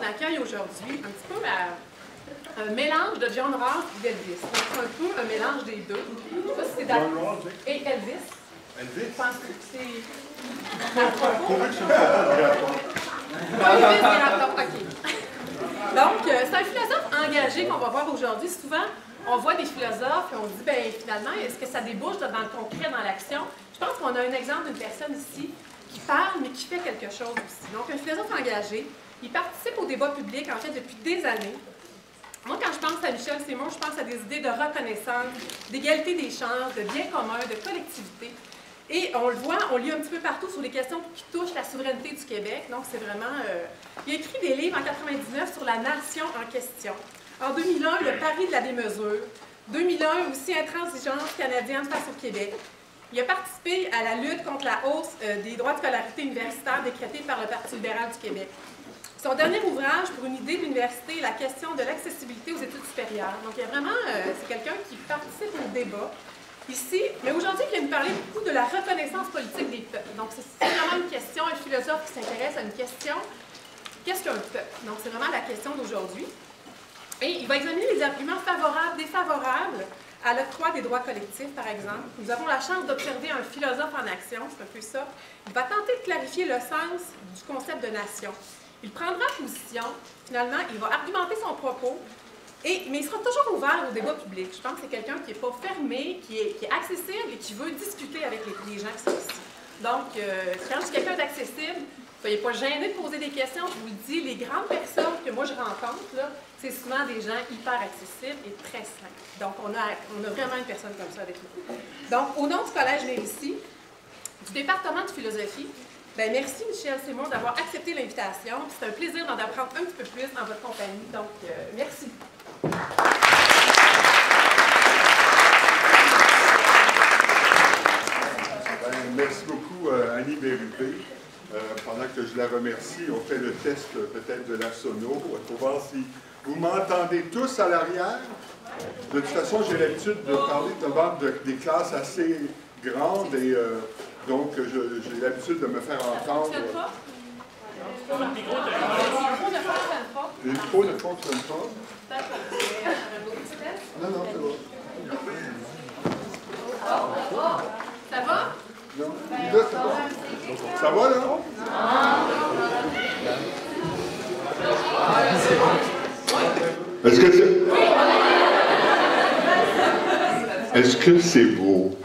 accueille aujourd'hui un petit peu un mélange de John Ross et d'Elvis. Donc, c'est un peu un mélange des deux. Je sais pas si c'est d'accord. Et Elvis. Elvis? Je pense que c'est... Donc, c'est un philosophe engagé qu'on va voir aujourd'hui. Souvent, on voit des philosophes et on se dit, bien, finalement, est-ce que ça débouche dans le concret, dans l'action? Je pense qu'on a un exemple d'une personne ici qui parle, mais qui fait quelque chose aussi. Donc, un philosophe engagé, il participe au débat public, en fait, depuis des années. Moi, quand je pense à Michel Simon, je pense à des idées de reconnaissance, d'égalité des chances, de bien commun, de collectivité. Et on le voit, on lit un petit peu partout sur les questions qui touchent la souveraineté du Québec. Donc, c'est vraiment... il a écrit des livres en 1999 sur la nation en question. En 2001, le pari de la démesure. 2001, aussi Intransigeance canadienne face au Québec. Il a participé à la lutte contre la hausse des droits de scolarité universitaire décrétés par le Parti libéral du Québec. Son dernier ouvrage, Pour une idée d'université, la question de l'accessibilité aux études supérieures. Donc, il y a vraiment... c'est quelqu'un qui participe au débat. Ici, mais aujourd'hui, il vient nous parler beaucoup de la reconnaissance politique des peuples. Donc, c'est vraiment une question, un philosophe qui s'intéresse à une question. Qu'est-ce qu'un peuple? Donc, c'est vraiment la question d'aujourd'hui. Et il va examiner les arguments favorables, défavorables à l'octroi des droits collectifs, par exemple. Nous avons la chance d'observer un philosophe en action, c'est un peu ça. Il va tenter de clarifier le sens du concept de nation. Il prendra position, finalement, il va argumenter son propos, mais il sera toujours ouvert au débat public. Je pense que c'est quelqu'un qui n'est pas fermé, qui est accessible et qui veut discuter avec les gens qui sont ici. Donc, quand je dis quelqu'un d'accessible, soyez pas gênés de poser des questions. Je vous le dis, les grandes personnes que moi je rencontre, c'est souvent des gens hyper accessibles et très simples. Donc, on a vraiment une personne comme ça avec nous. Donc, au nom du Collège Mérisy, du département de philosophie, bien, merci Michel Simon d'avoir accepté l'invitation. C'est un plaisir d'en apprendre un petit peu plus en votre compagnie. Donc, merci. Merci beaucoup, Annie Bérubé. Pendant que je la remercie, on fait le test peut-être de la sono pour voir si vous m'entendez tous à l'arrière. De toute façon, j'ai l'habitude de parler devant des classes assez grandes et donc j'ai l'habitude de me faire entendre. Le micro ne fonctionne pas. Non, non, c'est bon. Ça va? Non, là, c'est bon. Ça va, là? Est-ce que c'est... Est-ce que c'est beau?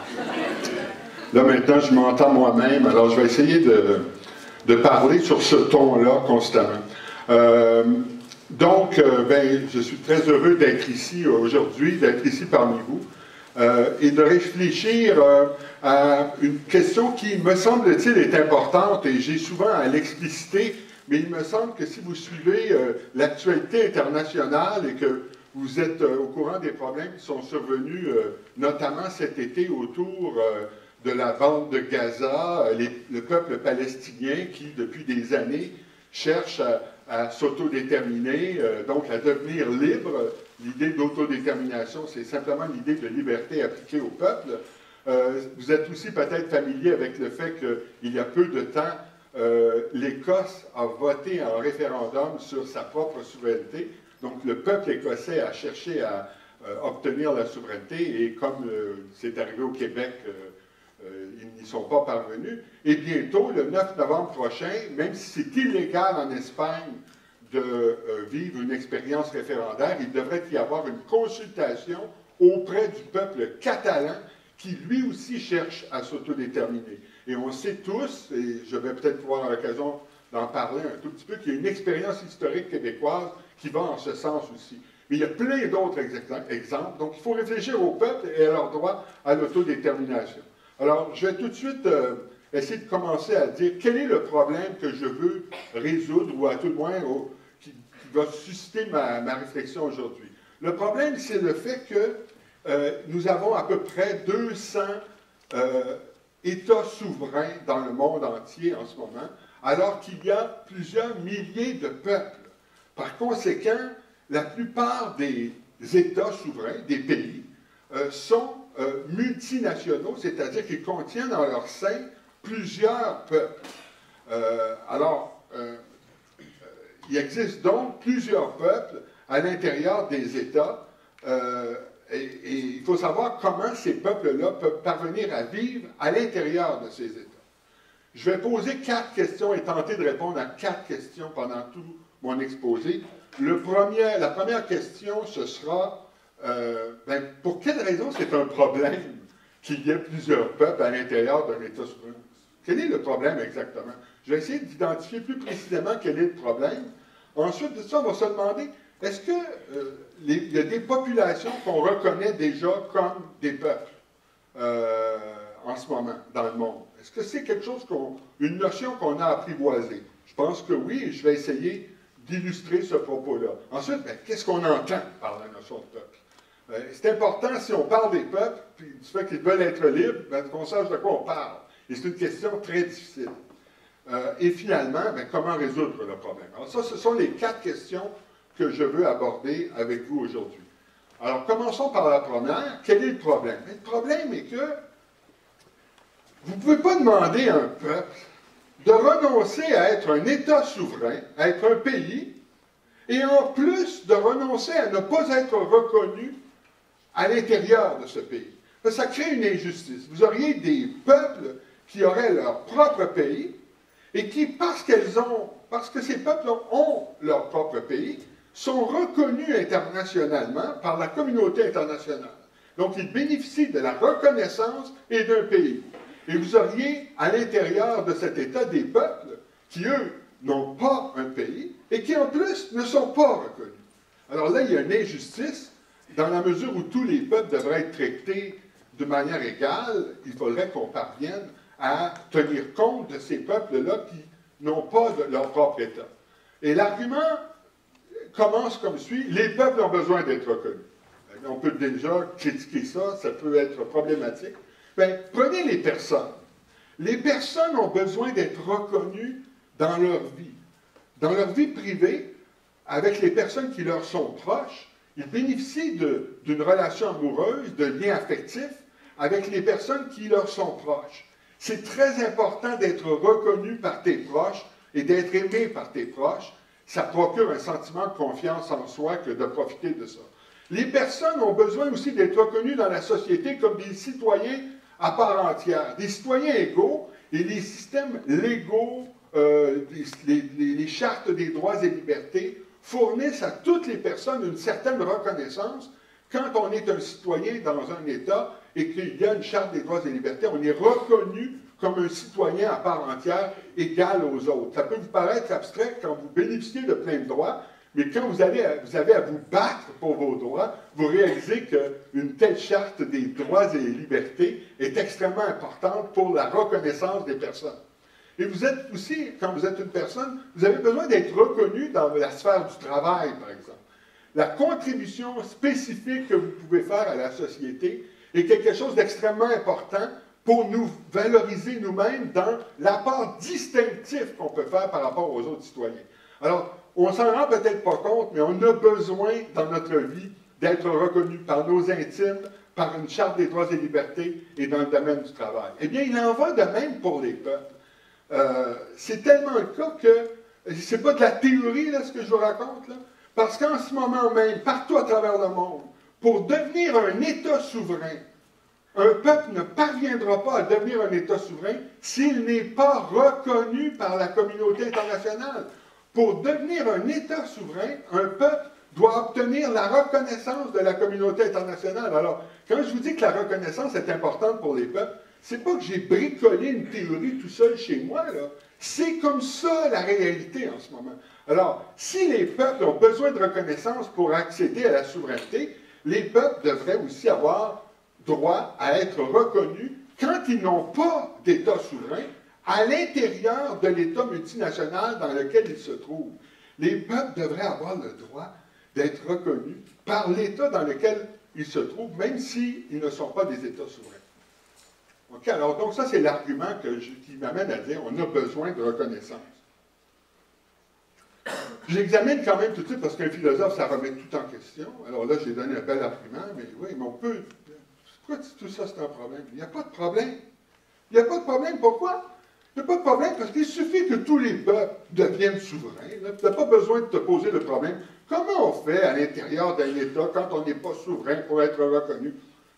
Là, maintenant, je m'entends moi-même, alors je vais essayer de parler sur ce ton-là constamment. Donc, je suis très heureux d'être ici aujourd'hui, d'être ici parmi vous, et de réfléchir à une question qui, me semble-t-il, est importante, et j'ai souvent à l'expliciter, mais il me semble que si vous suivez l'actualité internationale et que vous êtes au courant des problèmes qui sont survenus, notamment cet été, autour de la bande de Gaza, le peuple palestinien qui, depuis des années, cherche à s'autodéterminer, donc à devenir libre. L'idée d'autodétermination, c'est simplement l'idée de liberté appliquée au peuple. Vous êtes aussi peut-être familier avec le fait qu'il y a peu de temps, l'Écosse a voté en référendum sur sa propre souveraineté. Donc le peuple écossais a cherché à obtenir la souveraineté et comme c'est arrivé au Québec, ils n'y sont pas parvenus. Et bientôt, le 9 novembre prochain, même si c'est illégal en Espagne de vivre une expérience référendaire, il devrait y avoir une consultation auprès du peuple catalan qui lui aussi cherche à s'autodéterminer. Et on sait tous, et je vais peut-être avoir l'occasion d'en parler un tout petit peu, qu'il y a une expérience historique québécoise qui va en ce sens aussi. Mais il y a plein d'autres exemples. Donc il faut réfléchir au peuple et à leur droit à l'autodétermination. Alors, je vais tout de suite essayer de commencer à dire quel est le problème que je veux résoudre, ou à tout le moins qui va susciter ma réflexion aujourd'hui. Le problème, c'est le fait que nous avons à peu près 200 États souverains dans le monde entier en ce moment, alors qu'il y a plusieurs milliers de peuples. Par conséquent, la plupart des États souverains, des pays, sont multinationaux, c'est-à-dire qu'ils contiennent en leur sein plusieurs peuples. Il existe donc plusieurs peuples à l'intérieur des États, et il faut savoir comment ces peuples-là peuvent parvenir à vivre à l'intérieur de ces États. Je vais poser 4 questions et tenter de répondre à 4 questions pendant tout mon exposé. La première question, ce sera, pour quelle raison c'est un problème qu'il y ait plusieurs peuples à l'intérieur d'un État souverain? Quel est le problème exactement? Je vais essayer d'identifier plus précisément quel est le problème. Ensuite de ça, on va se demander, est-ce qu'il y a des populations qu'on reconnaît déjà comme des peuples en ce moment dans le monde? Est-ce que c'est quelque chose une notion qu'on a apprivoisée? Je pense que oui, et je vais essayer d'illustrer ce propos-là. Ensuite, qu'est-ce qu'on entend par la notion de peuple? C'est important, si on parle des peuples, puis du fait qu'ils veulent être libres, qu'on sache de quoi on parle. Et c'est une question très difficile. Et finalement, comment résoudre le problème? Alors ça, ce sont les 4 questions que je veux aborder avec vous aujourd'hui. Alors, commençons par la première. Quel est le problème? Le problème est que vous ne pouvez pas demander à un peuple de renoncer à être un État souverain, à être un pays, et en plus de renoncer à ne pas être reconnu à l'intérieur de ce pays. Ça crée une injustice. Vous auriez des peuples qui auraient leur propre pays et qui, parce que ces peuples ont leur propre pays, sont reconnus internationalement par la communauté internationale. Donc, ils bénéficient de la reconnaissance et d'un pays. Et vous auriez à l'intérieur de cet État des peuples qui, eux, n'ont pas un pays et qui, en plus, ne sont pas reconnus. Alors là, il y a une injustice dans la mesure où tous les peuples devraient être traités de manière égale. Il faudrait qu'on parvienne à tenir compte de ces peuples-là qui n'ont pas leur propre État. Et l'argument commence comme suit: les peuples ont besoin d'être reconnus. On peut déjà critiquer ça, ça peut être problématique. Prenez les personnes. Les personnes ont besoin d'être reconnues dans leur vie. Dans leur vie privée, avec les personnes qui leur sont proches, ils bénéficient d'une relation amoureuse, de liens affectifs avec les personnes qui leur sont proches. C'est très important d'être reconnu par tes proches et d'être aimé par tes proches. Ça procure un sentiment de confiance en soi que de profiter de ça. Les personnes ont besoin aussi d'être reconnues dans la société comme des citoyens à part entière, des citoyens égaux, et les systèmes légaux, les chartes des droits et libertés fournissent à toutes les personnes une certaine reconnaissance. Quand on est un citoyen dans un État et qu'il y a une charte des droits et libertés, on est reconnu comme un citoyen à part entière, égal aux autres. Ça peut vous paraître abstrait quand vous bénéficiez de plein de droits, mais quand vous avez à vous battre pour vos droits, vous réalisez qu'une telle charte des droits et libertés est extrêmement importante pour la reconnaissance des personnes. Et vous êtes aussi, quand vous êtes une personne, vous avez besoin d'être reconnu dans la sphère du travail, par exemple. La contribution spécifique que vous pouvez faire à la société est quelque chose d'extrêmement important pour nous valoriser nous-mêmes dans l'apport distinctif qu'on peut faire par rapport aux autres citoyens. Alors, on ne s'en rend peut-être pas compte, mais on a besoin dans notre vie d'être reconnu par nos intimes, par une charte des droits et libertés et dans le domaine du travail. Eh bien, il en va de même pour les peuples. C'est tellement le cas que, c'est pas de la théorie, là, ce que je vous raconte, là, parce qu'en ce moment même, partout à travers le monde, pour devenir un État souverain, un peuple ne parviendra pas à devenir un État souverain s'il n'est pas reconnu par la communauté internationale. Pour devenir un État souverain, un peuple doit obtenir la reconnaissance de la communauté internationale. Alors, quand je vous dis que la reconnaissance est importante pour les peuples, c'est pas que j'ai bricolé une théorie tout seul chez moi, là. C'est comme ça la réalité en ce moment. Alors, si les peuples ont besoin de reconnaissance pour accéder à la souveraineté, les peuples devraient aussi avoir droit à être reconnus quand ils n'ont pas d'État souverain à l'intérieur de l'État multinational dans lequel ils se trouvent. Les peuples devraient avoir le droit d'être reconnus par l'État dans lequel ils se trouvent, même s'ils ne sont pas des États souverains. OK? Alors, donc ça, c'est l'argument qui m'amène à dire on a besoin de reconnaissance. J'examine quand même tout de suite, parce qu'un philosophe, ça remet tout en question. Alors là, j'ai donné un bel argument, mais oui, mais on peut... Pourquoi tout ça, c'est un problème? Il n'y a pas de problème. Il n'y a pas de problème. Pourquoi? Il n'y a pas de problème parce qu'il suffit que tous les peuples deviennent souverains. Tu n'as pas besoin de te poser le problème. Comment on fait à l'intérieur d'un État quand on n'est pas souverain pour être reconnu?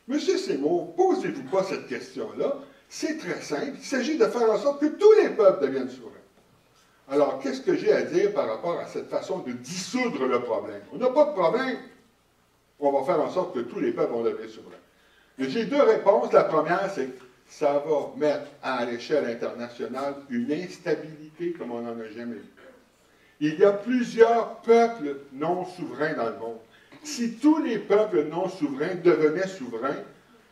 Monsieur Seymour, posez-vous pas cette question-là. C'est très simple. Il s'agit de faire en sorte que tous les peuples deviennent souverains. Alors, qu'est-ce que j'ai à dire par rapport à cette façon de dissoudre le problème? On n'a pas de problème. On va faire en sorte que tous les peuples vont devenir souverains. J'ai deux réponses. La première, c'est que ça va mettre à l'échelle internationale une instabilité comme on n'en a jamais eu. Il y a plusieurs peuples non souverains dans le monde. Si tous les peuples non souverains devenaient souverains,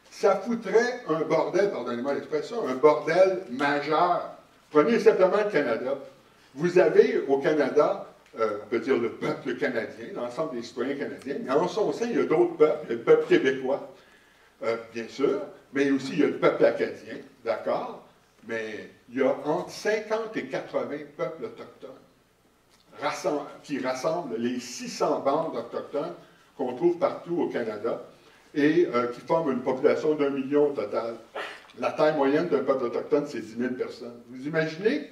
ça foutrait un bordel, pardonnez-moi l'expression, un bordel majeur. Prenez simplement le Canada. Vous avez au Canada, on peut dire le peuple canadien, l'ensemble des citoyens canadiens, mais en son sein, il y a d'autres peuples. Il y a le peuple québécois, bien sûr, mais aussi il y a le peuple acadien, d'accord, mais il y a entre 50 et 80 peuples autochtones qui rassemblent les 600 bandes autochtones qu'on trouve partout au Canada et qui forment une population d'1 million au total. La taille moyenne d'un peuple autochtone, c'est 10 000 personnes. Vous imaginez?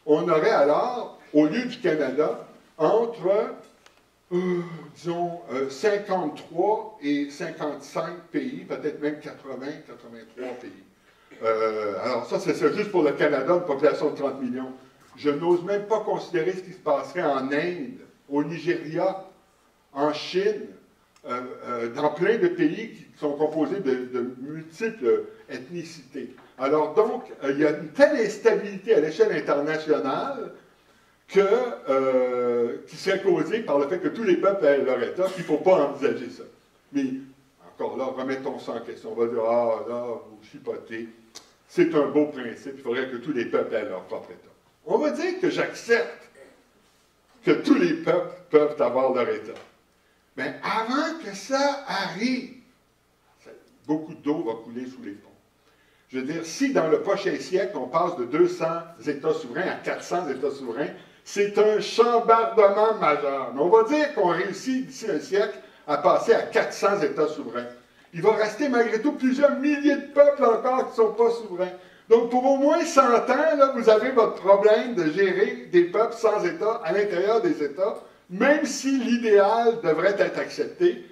On aurait alors, au lieu du Canada, entre, disons, 53 et 55 pays, peut-être même 80, 83 pays. Alors ça, c'est juste pour le Canada, une population de 30 millions. Je n'ose même pas considérer ce qui se passerait en Inde, au Nigeria, en Chine, dans plein de pays qui sont composés de multiples ethnicités. Alors donc, il y a une telle instabilité à l'échelle internationale qui serait causée par le fait que tous les peuples aient leur État, qu'il ne faut pas envisager ça. Mais, encore là, remettons ça en question. On va dire, ah là, vous chipotez. C'est un beau principe, il faudrait que tous les peuples aient leur propre État. On va dire que j'accepte que tous les peuples peuvent avoir leur État. Mais avant que ça arrive, beaucoup d'eau va couler sous les ponts. Je veux dire, si dans le prochain siècle, on passe de 200 États souverains à 400 États souverains, c'est un chambardement majeur. Mais on va dire qu'on réussit d'ici un siècle à passer à 400 États souverains. Il va rester malgré tout plusieurs milliers de peuples encore qui ne sont pas souverains. Donc pour au moins 100 ans, là, vous avez votre problème de gérer des peuples sans État à l'intérieur des États, même si l'idéal devrait être accepté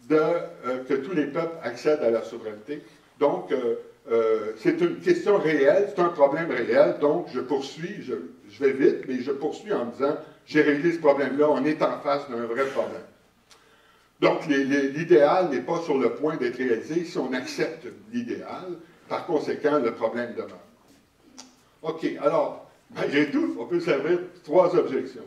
que tous les peuples accèdent à la souveraineté. Donc, c'est une question réelle, c'est un problème réel, donc je poursuis, je vais vite, mais je poursuis en disant, j'ai réglé ce problème-là, on est en face d'un vrai problème. Donc, l'idéal n'est pas sur le point d'être réalisé si on accepte l'idéal, par conséquent, le problème demeure. OK, alors, malgré tout, on peut servir trois objections.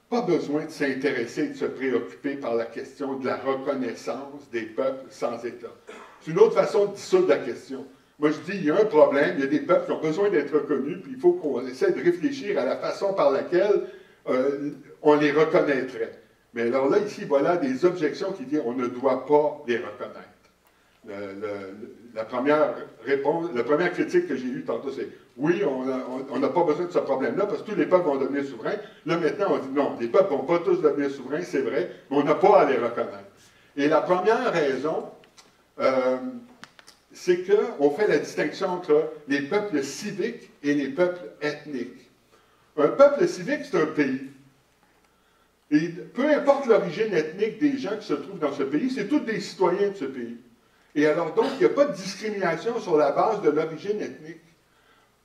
Pas besoin de s'intéresser, de se préoccuper par la question de la reconnaissance des peuples sans État. C'est une autre façon de dissoudre la question. Moi, je dis, il y a un problème, il y a des peuples qui ont besoin d'être reconnus, puis il faut qu'on essaie de réfléchir à la façon par laquelle on les reconnaîtrait. Mais alors là, ici, voilà des objections qui disent on ne doit pas les reconnaître. La première critique que j'ai eue tantôt, c'est oui, on n'a pas besoin de ce problème-là parce que tous les peuples vont devenir souverains. Là, maintenant, on dit non, les peuples ne vont pas tous devenir souverains, c'est vrai, mais on n'a pas à les reconnaître. Et la première raison, c'est qu'on fait la distinction entre les peuples civiques et les peuples ethniques. Un peuple civique, c'est un pays. Et peu importe l'origine ethnique des gens qui se trouvent dans ce pays, c'est tous des citoyens de ce pays. Et alors donc, il n'y a pas de discrimination sur la base de l'origine ethnique.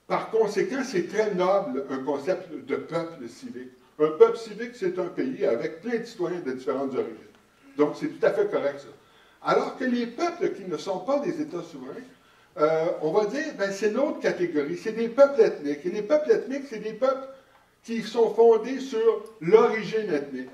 Par conséquent, c'est très noble un concept de peuple civique. Un peuple civique, c'est un pays avec plein de citoyens de différentes origines. Donc, c'est tout à fait correct, ça. Alors que les peuples qui ne sont pas des États souverains, on va dire, ben, c'est l'autre catégorie, c'est des peuples ethniques. Et les peuples ethniques, c'est des peuples qui sont fondés sur l'origine ethnique.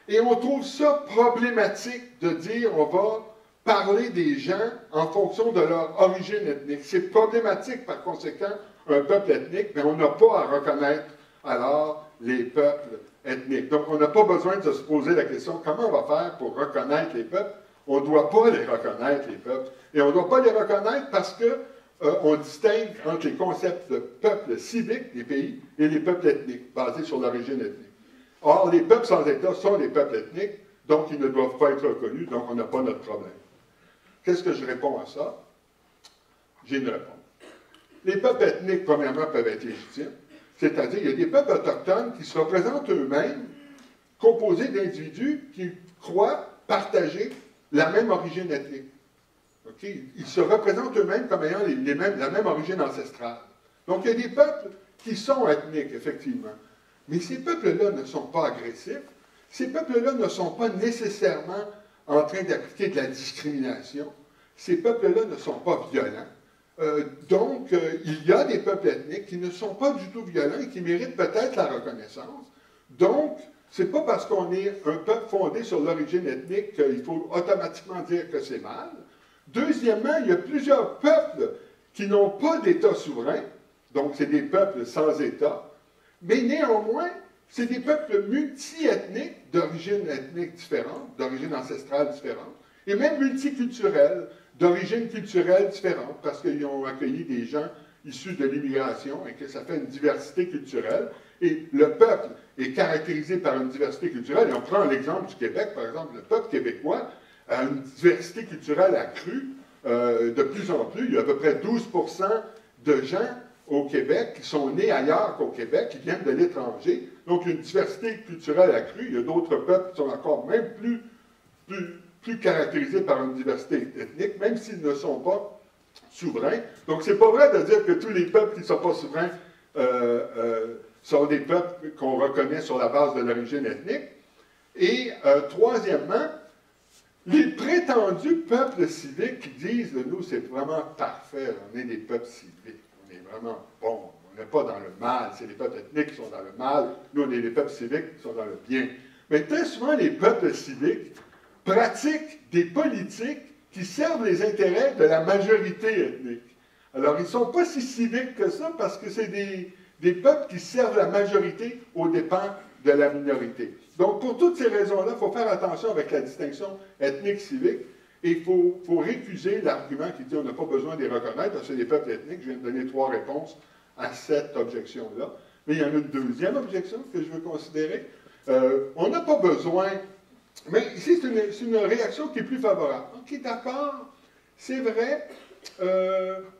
Et on trouve ça problématique de dire on va parler des gens en fonction de leur origine ethnique. C'est problématique, par conséquent, un peuple ethnique, mais on n'a pas à reconnaître alors les peuples ethniques. Donc, on n'a pas besoin de se poser la question comment on va faire pour reconnaître les peuples. On ne doit pas les reconnaître, les peuples. Et on ne doit pas les reconnaître parce qu'on distingue entre les concepts de peuples civiques des pays et les peuples ethniques, basés sur l'origine ethnique. Or, les peuples sans État sont des peuples ethniques, donc ils ne doivent pas être reconnus, donc on n'a pas notre problème. Qu'est-ce que je réponds à ça? J'ai une réponse. les peuples ethniques, premièrement, peuvent être légitimes. C'est-à-dire, il y a des peuples autochtones qui se représentent eux-mêmes, composés d'individus qui croient partager la même origine ethnique. Okay? Ils se représentent eux-mêmes comme ayant la même origine ancestrale. Donc, il y a des peuples qui sont ethniques, effectivement. Mais ces peuples-là ne sont pas agressifs. Ces peuples-là ne sont pas nécessairement en train d'appliquer de la discrimination. Ces peuples-là ne sont pas violents. Donc, il y a des peuples ethniques qui ne sont pas du tout violents et qui méritent peut-être la reconnaissance. Donc, ce n'est pas parce qu'on est un peuple fondé sur l'origine ethnique qu'il faut automatiquement dire que c'est mal. Deuxièmement, il y a plusieurs peuples qui n'ont pas d'État souverain, donc c'est des peuples sans État, mais néanmoins, c'est des peuples multi-ethniques, d'origine ethnique différente, d'origine ancestrale différente, et même multiculturels, d'origine culturelle différente, parce qu'ils ont accueilli des gens issus de l'immigration et que ça fait une diversité culturelle. Et le peuple est caractérisé par une diversité culturelle. Et on prend l'exemple du Québec, par exemple, le peuple québécois a une diversité culturelle accrue de plus en plus. Il y a à peu près 12% de gens au Québec qui sont nés ailleurs qu'au Québec, qui viennent de l'étranger. Donc, une diversité culturelle accrue. Il y a d'autres peuples qui sont encore même plus caractérisés par une diversité ethnique, même s'ils ne sont pas souverains. Donc, c'est pas vrai de dire que tous les peuples qui ne sont pas souverains sont des peuples qu'on reconnaît sur la base de l'origine ethnique. Et troisièmement, les prétendus peuples civiques qui disent, nous, c'est vraiment parfait, on est des peuples civiques, on est vraiment bon, on n'est pas dans le mal, c'est les peuples ethniques qui sont dans le mal, nous, on est les peuples civiques qui sont dans le bien. Mais très souvent, les peuples civiques pratiquent des politiques qui servent les intérêts de la majorité ethnique. Alors, ils ne sont pas si civiques que ça parce que c'est des peuples qui servent la majorité aux dépens de la minorité. Donc, pour toutes ces raisons-là, il faut faire attention avec la distinction ethnique-civique et il faut récuser l'argument qui dit on n'a pas besoin de les reconnaître parce que c'est des peuples ethniques. Je viens de donner 3 réponses à cette objection-là. Mais il y en a une deuxième objection que je veux considérer. On n'a pas besoin... Mais ici, c'est une réaction qui est plus favorable. OK, d'accord, c'est vrai.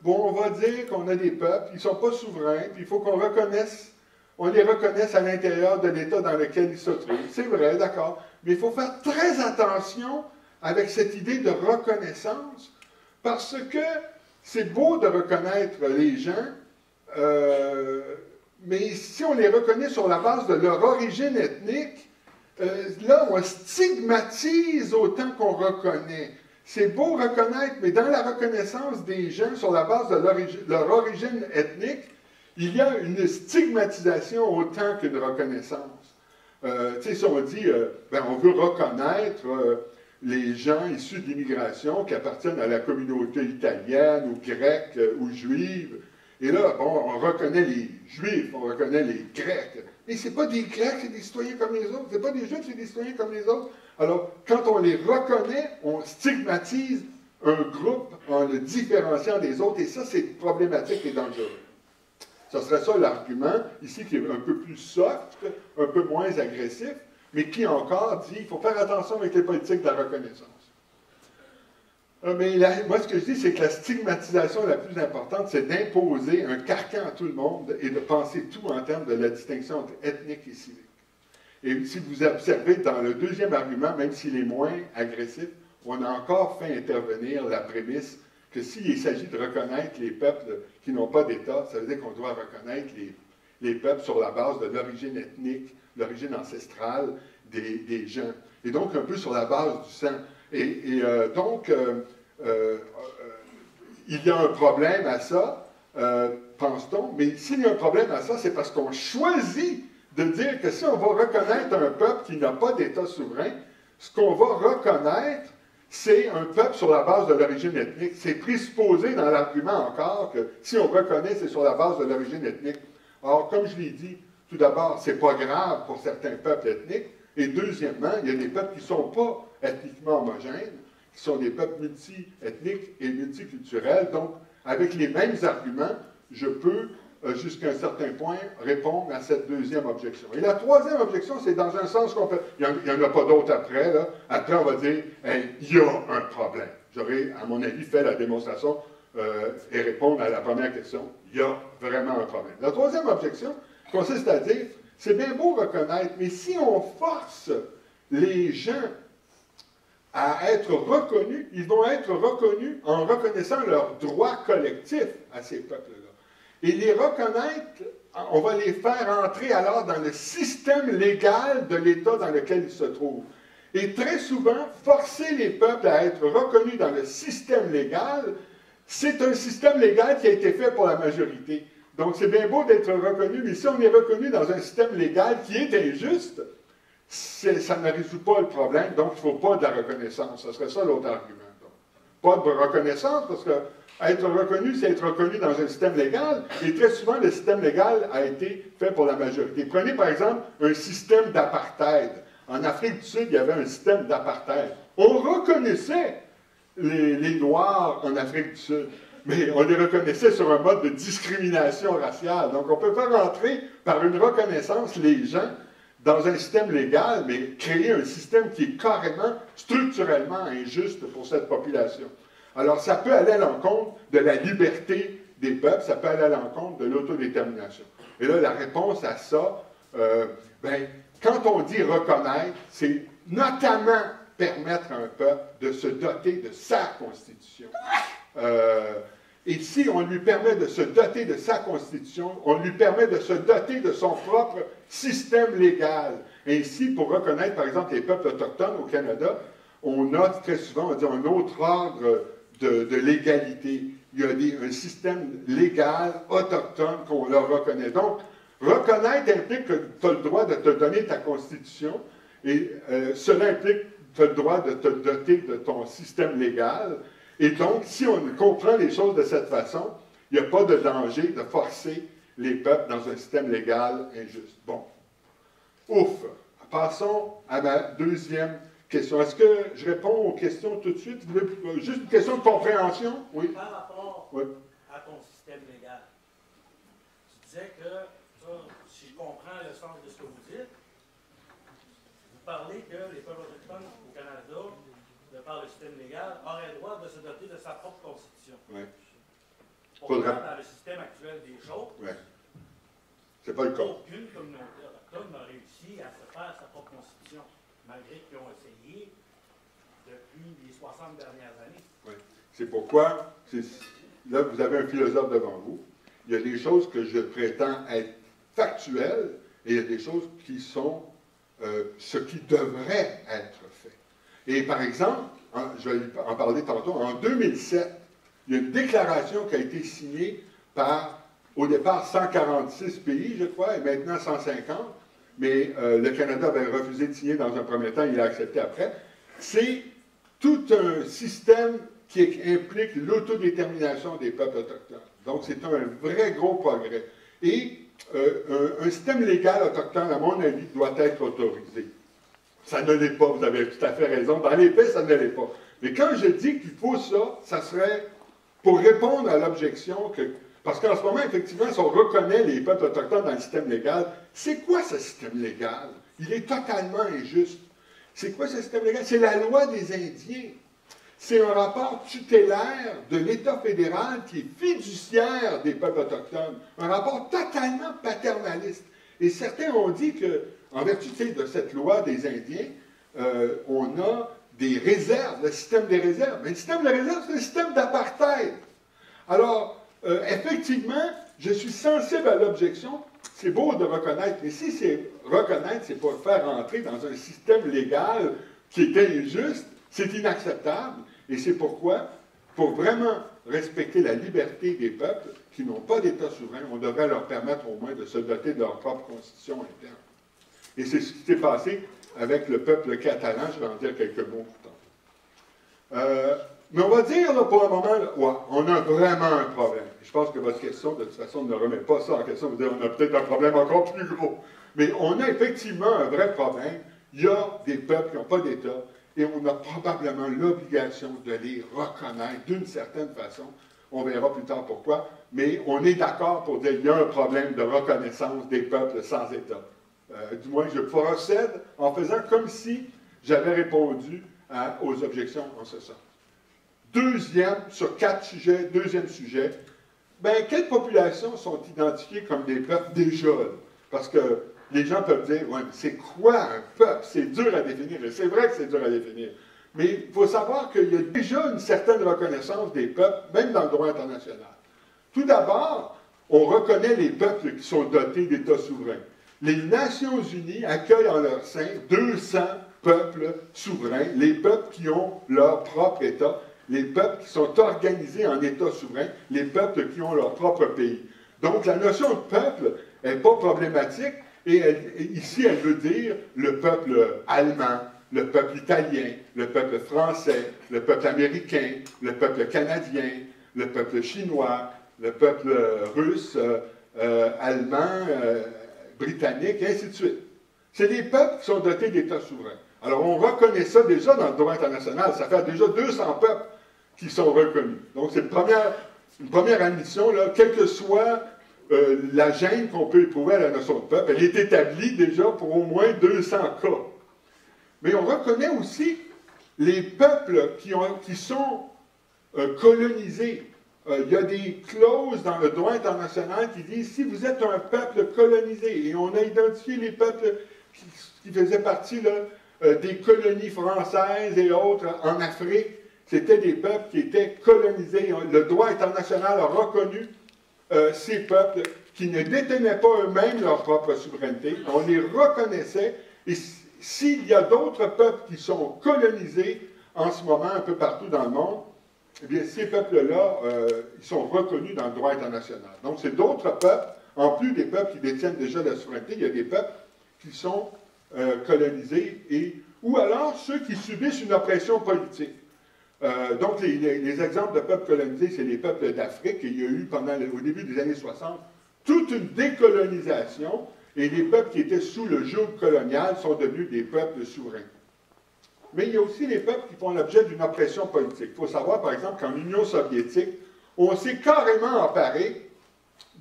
Bon, on va dire qu'on a des peuples, ils ne sont pas souverains, puis il faut qu'on les reconnaisse à l'intérieur de l'État dans lequel ils se trouvent. C'est vrai, d'accord. Mais il faut faire très attention avec cette idée de reconnaissance, parce que c'est beau de reconnaître les gens, mais si on les reconnaît sur la base de leur origine ethnique, là, on stigmatise autant qu'on reconnaît. C'est beau reconnaître, mais dans la reconnaissance des gens sur la base de leur origine ethnique, il y a une stigmatisation autant qu'une reconnaissance. Tu sais, si on dit, on veut reconnaître les gens issus de l'immigration qui appartiennent à la communauté italienne ou grecque ou juive, et là, bon, on reconnaît les Juifs, on reconnaît les Grecs. Mais ce n'est pas des Grecs, c'est des citoyens comme les autres. Ce n'est pas des Juifs, c'est des citoyens comme les autres. Alors, quand on les reconnaît, on stigmatise un groupe en le différenciant des autres, et ça, c'est problématique et dangereux. Ce serait ça l'argument, ici, qui est un peu plus soft, un peu moins agressif, mais qui encore dit qu'il faut faire attention avec les politiques de la reconnaissance. Mais moi, ce que je dis, c'est que la stigmatisation la plus importante, c'est d'imposer un carcan à tout le monde et de penser tout en termes de la distinction entre ethnique et civique. Et si vous observez dans le deuxième argument, même s'il est moins agressif, on a encore fait intervenir la prémisse que s'il s'agit de reconnaître les peuples qui n'ont pas d'État, ça veut dire qu'on doit reconnaître les peuples sur la base de l'origine ethnique, l'origine ancestrale des gens. Et donc, un peu sur la base du sang. Donc, il y a un problème à ça, pense-t-on, mais s'il y a un problème à ça, c'est parce qu'on choisit de dire que si on va reconnaître un peuple qui n'a pas d'État souverain, ce qu'on va reconnaître, c'est un peuple sur la base de l'origine ethnique. C'est présupposé dans l'argument encore que si on reconnaît, c'est sur la base de l'origine ethnique. Or, comme je l'ai dit, tout d'abord, c'est pas grave pour certains peuples ethniques, et deuxièmement, il y a des peuples qui ne sont pas ethniquement homogènes, qui sont des peuples multi-ethniques et multiculturels. Donc, avec les mêmes arguments, je peux, jusqu'à un certain point, répondre à cette deuxième objection. Et la troisième objection, c'est dans un sens qu'on peut... Il n'y en a pas d'autre après, là. Après, on va dire, hey, il y a un problème. J'aurais, à mon avis, fait la démonstration et répondre à la première question, il y a vraiment un problème. La troisième objection consiste à dire, c'est bien beau reconnaître, mais si on force les gens à être reconnus, ils vont être reconnus en reconnaissant leurs droits collectifs à ces peuples-là. Et les reconnaître, on va les faire entrer alors dans le système légal de l'État dans lequel ils se trouvent. Et très souvent, forcer les peuples à être reconnus dans le système légal, c'est un système légal qui a été fait pour la majorité. Donc c'est bien beau d'être reconnu, mais si on est reconnu dans un système légal qui est injuste, ça ne résout pas le problème, donc il ne faut pas de la reconnaissance. Ce serait ça l'autre argument. Donc, pas de reconnaissance, parce que être reconnu, c'est être reconnu dans un système légal, et très souvent, le système légal a été fait pour la majorité. Prenez par exemple un système d'apartheid. En Afrique du Sud, il y avait un système d'apartheid. On reconnaissait les Noirs en Afrique du Sud, mais on les reconnaissait sur un mode de discrimination raciale. Donc on peut faire entrer par une reconnaissance les gens dans un système légal, mais créer un système qui est carrément, structurellement injuste pour cette population. Alors, ça peut aller à l'encontre de la liberté des peuples, ça peut aller à l'encontre de l'autodétermination. Et là, la réponse à ça, quand on dit reconnaître, c'est notamment permettre à un peuple de se doter de sa constitution. Et si on lui permet de se doter de sa constitution, on lui permet de se doter de son propre système légal. Ainsi, pour reconnaître, par exemple, les peuples autochtones au Canada, on a très souvent, on dit, un autre ordre de l'égalité. Il y a un système légal autochtone qu'on leur reconnaît. Donc, reconnaître implique que tu as le droit de te donner ta constitution, et cela implique que tu as le droit de te doter de ton système légal. Et donc, si on comprend les choses de cette façon, il n'y a pas de danger de forcer les peuples dans un système légal injuste. Bon. Ouf. Passons à ma deuxième question. Est-ce que je réponds aux questions tout de suite? Juste une question de compréhension? Oui. Par rapport à ton système légal, tu disais que, si je comprends le sens de ce que vous dites, vous parlez que les peuples autochtones au Canada, de par le système légal, auraient le droit de se doter de sa propre constitution. Oui. Pourtant, dans le système actuel des choses, c'est pas le cas. Aucune communauté autochtone n'a réussi à se faire sa propre constitution, malgré qu'ils ont essayé depuis les 60 dernières années. Oui. C'est pourquoi, là, vous avez un philosophe devant vous. Il y a des choses que je prétends être factuelles, et il y a des choses qui sont ce qui devrait être fait. Et par exemple, je vais en parler tantôt, en 2007, il y a une déclaration qui a été signée par, au départ, 146 pays, je crois, et maintenant 150, mais le Canada avait refusé de signer dans un premier temps, il a accepté après. C'est tout un système qui implique l'autodétermination des peuples autochtones. Donc, c'est un vrai gros progrès. Et un système légal autochtone, à mon avis, doit être autorisé. Ça ne l'est pas, vous avez tout à fait raison. Dans les faits, ça ne l'est pas. Mais quand je dis qu'il faut ça, ça serait pour répondre à l'objection que... Parce qu'en ce moment, effectivement, si on reconnaît les peuples autochtones dans le système légal, c'est quoi ce système légal? Il est totalement injuste. C'est quoi ce système légal? C'est la loi des Indiens. C'est un rapport tutélaire de l'État fédéral qui est fiduciaire des peuples autochtones. Un rapport totalement paternaliste. Et certains ont dit que, en vertu de cette loi des Indiens, on a des réserves, le système des réserves. Mais le système des réserves, c'est un système d'apartheid. Alors, effectivement, je suis sensible à l'objection. C'est beau de reconnaître, mais si c'est reconnaître, c'est pour faire entrer dans un système légal qui est injuste, c'est inacceptable. Et c'est pourquoi, pour vraiment respecter la liberté des peuples qui n'ont pas d'État souverain, on devrait leur permettre au moins de se doter de leur propre constitution interne. Et c'est ce qui s'est passé avec le peuple catalan. Je vais en dire quelques mots plus tard. Mais on va dire, là, pour le moment, ouais, on a vraiment un problème. Je pense que votre question, de toute façon, ne remet pas ça en question. Vous dire, on a peut-être un problème encore plus gros. Mais on a effectivement un vrai problème. Il y a des peuples qui n'ont pas d'État et on a probablement l'obligation de les reconnaître d'une certaine façon. On verra plus tard pourquoi. Mais on est d'accord pour dire qu'il y a un problème de reconnaissance des peuples sans État. Du moins, je procède en faisant comme si j'avais répondu aux objections en ce sens. sur 4 sujets, deuxième sujet, ben, quelles populations sont identifiées comme des peuples déjà? Parce que les gens peuvent dire, ouais, mais c'est quoi un peuple? C'est dur à définir, et c'est vrai que c'est dur à définir. Mais il faut savoir qu'il y a déjà une certaine reconnaissance des peuples, même dans le droit international. Tout d'abord, on reconnaît les peuples qui sont dotés d'États souverains. Les Nations unies accueillent en leur sein 200 peuples souverains, les peuples qui ont leur propre État, les peuples qui sont organisés en États souverains, les peuples qui ont leur propre pays. Donc la notion de peuple n'est pas problématique, et ici elle veut dire le peuple allemand, le peuple italien, le peuple français, le peuple américain, le peuple canadien, le peuple chinois, le peuple russe, allemand, britannique, et ainsi de suite. C'est des peuples qui sont dotés d'États souverains. Alors, on reconnaît ça déjà dans le droit international. Ça fait déjà 200 peuples qui sont reconnus. Donc, c'est une première admission, là, quelle que soit la gêne qu'on peut éprouver à la notion de peuple, elle est établie déjà pour au moins 200 cas. Mais on reconnaît aussi les peuples qui sont colonisés. Il y a des clauses dans le droit international qui disent si vous êtes un peuple colonisé, et on a identifié les peuples qui faisaient partie là, des colonies françaises et autres en Afrique, c'était des peuples qui étaient colonisés. Le droit international a reconnu ces peuples qui ne détenaient pas eux-mêmes leur propre souveraineté. On les reconnaissait, et s'il y a d'autres peuples qui sont colonisés en ce moment un peu partout dans le monde, eh bien, ces peuples-là, ils sont reconnus dans le droit international. Donc, c'est d'autres peuples, en plus des peuples qui détiennent déjà la souveraineté, il y a des peuples qui sont colonisés, ou alors ceux qui subissent une oppression politique. Donc, les exemples de peuples colonisés, c'est les peuples d'Afrique, et il y a eu, au début des années 60, toute une décolonisation, et les peuples qui étaient sous le joug colonial sont devenus des peuples souverains. Mais il y a aussi les peuples qui font l'objet d'une oppression politique. Il faut savoir, par exemple, qu'en Union soviétique, on s'est carrément emparé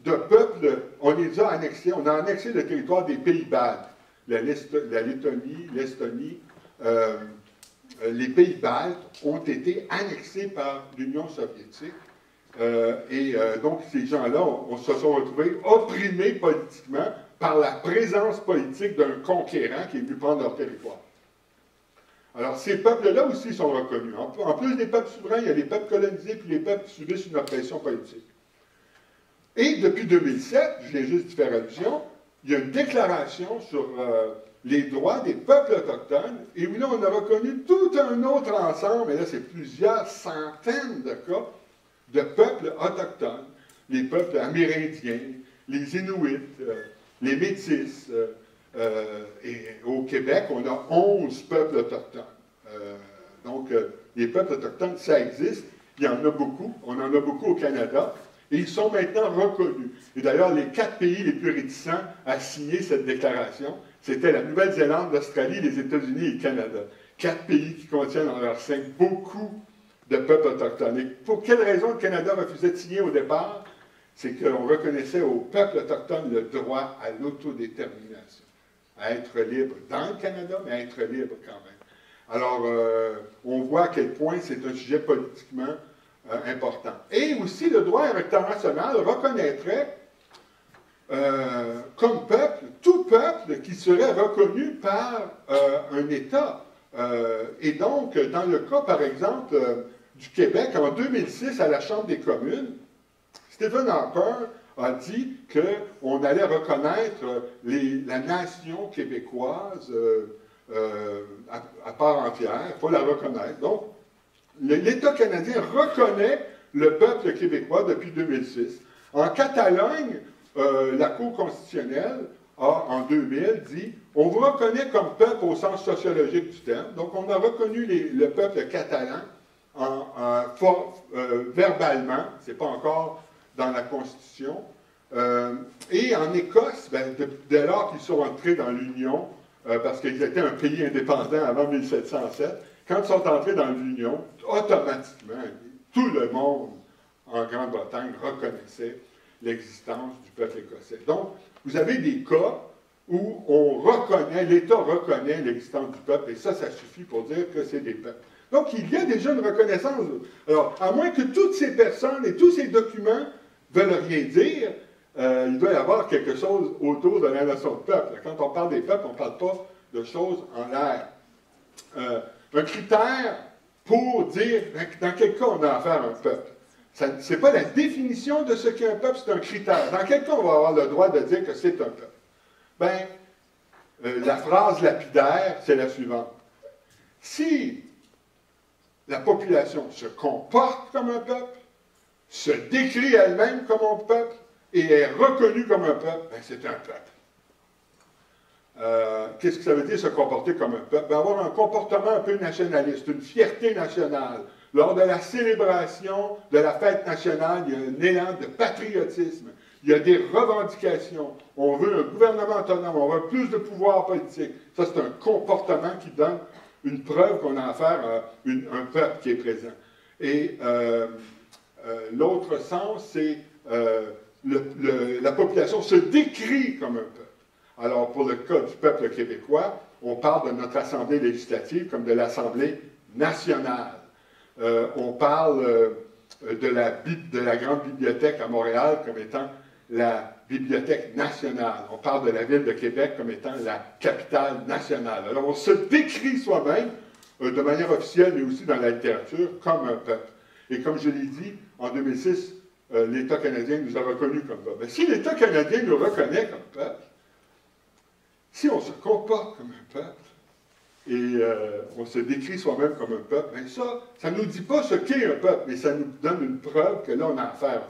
de peuples, on les a annexés, on a annexé le territoire des pays baltes, la Lettonie, l'Estonie, les pays baltes ont été annexés par l'Union soviétique. Donc, ces gens-là se sont retrouvés opprimés politiquement par la présence politique d'un conquérant qui est venu prendre leur territoire. Alors, ces peuples-là aussi sont reconnus. En plus des peuples souverains, il y a les peuples colonisés puis les peuples qui subissent une oppression politique. Et depuis 2007, je viens juste de faire allusion, il y a une déclaration sur les droits des peuples autochtones, et où là, on a reconnu tout un autre ensemble, et là, c'est plusieurs centaines de cas, de peuples autochtones, les peuples amérindiens, les Inuits, les Métis. Et au Québec, on a 11 peuples autochtones. Donc, les peuples autochtones, ça existe. Il y en a beaucoup. On en a beaucoup au Canada. Et ils sont maintenant reconnus. Et d'ailleurs, les 4 pays les plus réticents à signer cette déclaration, c'était la Nouvelle-Zélande, l'Australie, les États-Unis et le Canada. 4 pays qui contiennent en leur sein beaucoup de peuples autochtones. Et pour quelle raison le Canada refusait de signer au départ? C'est qu'on reconnaissait aux peuples autochtones le droit à l'autodétermination. À être libre dans le Canada, mais à être libre quand même. Alors, on voit à quel point c'est un sujet politiquement important. Et aussi, le droit international reconnaîtrait comme peuple, tout peuple qui serait reconnu par un État. Et donc, dans le cas, par exemple, du Québec, en 2006, à la Chambre des communes, Stephen Harper a dit qu'on allait reconnaître la nation québécoise à part entière. Il faut la reconnaître. Donc, l'État canadien reconnaît le peuple québécois depuis 2006. En Catalogne, la Cour constitutionnelle a, en 2000, dit « On vous reconnaît comme peuple au sens sociologique du terme. » Donc, on a reconnu le peuple catalan verbalement, ce n'est pas encore dans la Constitution. Et en Écosse, dès lors qu'ils sont entrés dans l'Union, parce qu'ils étaient un pays indépendant avant 1707, quand ils sont entrés dans l'Union, automatiquement, tout le monde en Grande-Bretagne reconnaissait l'existence du peuple écossais. Donc, vous avez des cas où l'État reconnaît l'existence du peuple, et ça suffit pour dire que c'est des peuples. Donc, il y a déjà une reconnaissance. Alors, à moins que toutes ces personnes et tous ces documents veulent rien dire, il doit y avoir quelque chose autour de la notion de peuple. Quand on parle des peuples, on ne parle pas de choses en l'air. Un critère pour dire dans quel cas on a affaire à un peuple. Ce n'est pas la définition de ce qu'est un peuple, c'est un critère. Dans quel cas on va avoir le droit de dire que c'est un peuple? Bien, la phrase lapidaire, c'est la suivante. Si la population se comporte comme un peuple, se décrit elle-même comme un peuple et est reconnue comme un peuple, bien, c'est un peuple. Qu'est-ce que ça veut dire se comporter comme un peuple? Bien, avoir un comportement un peu nationaliste, une fierté nationale. Lors de la célébration de la fête nationale, il y a un élan de patriotisme. Il y a des revendications. On veut un gouvernement autonome, on veut plus de pouvoir politique. Ça, c'est un comportement qui donne une preuve qu'on a affaire à un peuple qui est présent. Et l'autre sens, c'est la population se décrit comme un peuple. Alors, pour le cas du peuple québécois, on parle de notre Assemblée législative comme de l'Assemblée nationale. On parle de la grande bibliothèque à Montréal comme étant la bibliothèque nationale. On parle de la ville de Québec comme étant la capitale nationale. Alors, on se décrit soi-même, de manière officielle, mais aussi dans la littérature, comme un peuple. Et comme je l'ai dit, en 2006, l'État canadien nous a reconnus comme peuple. Mais si l'État canadien nous reconnaît comme peuple, si on se comporte comme un peuple, et on se décrit soi-même comme un peuple, bien ça ne nous dit pas ce qu'est un peuple, mais ça nous donne une preuve que là, on a affaire à un peuple.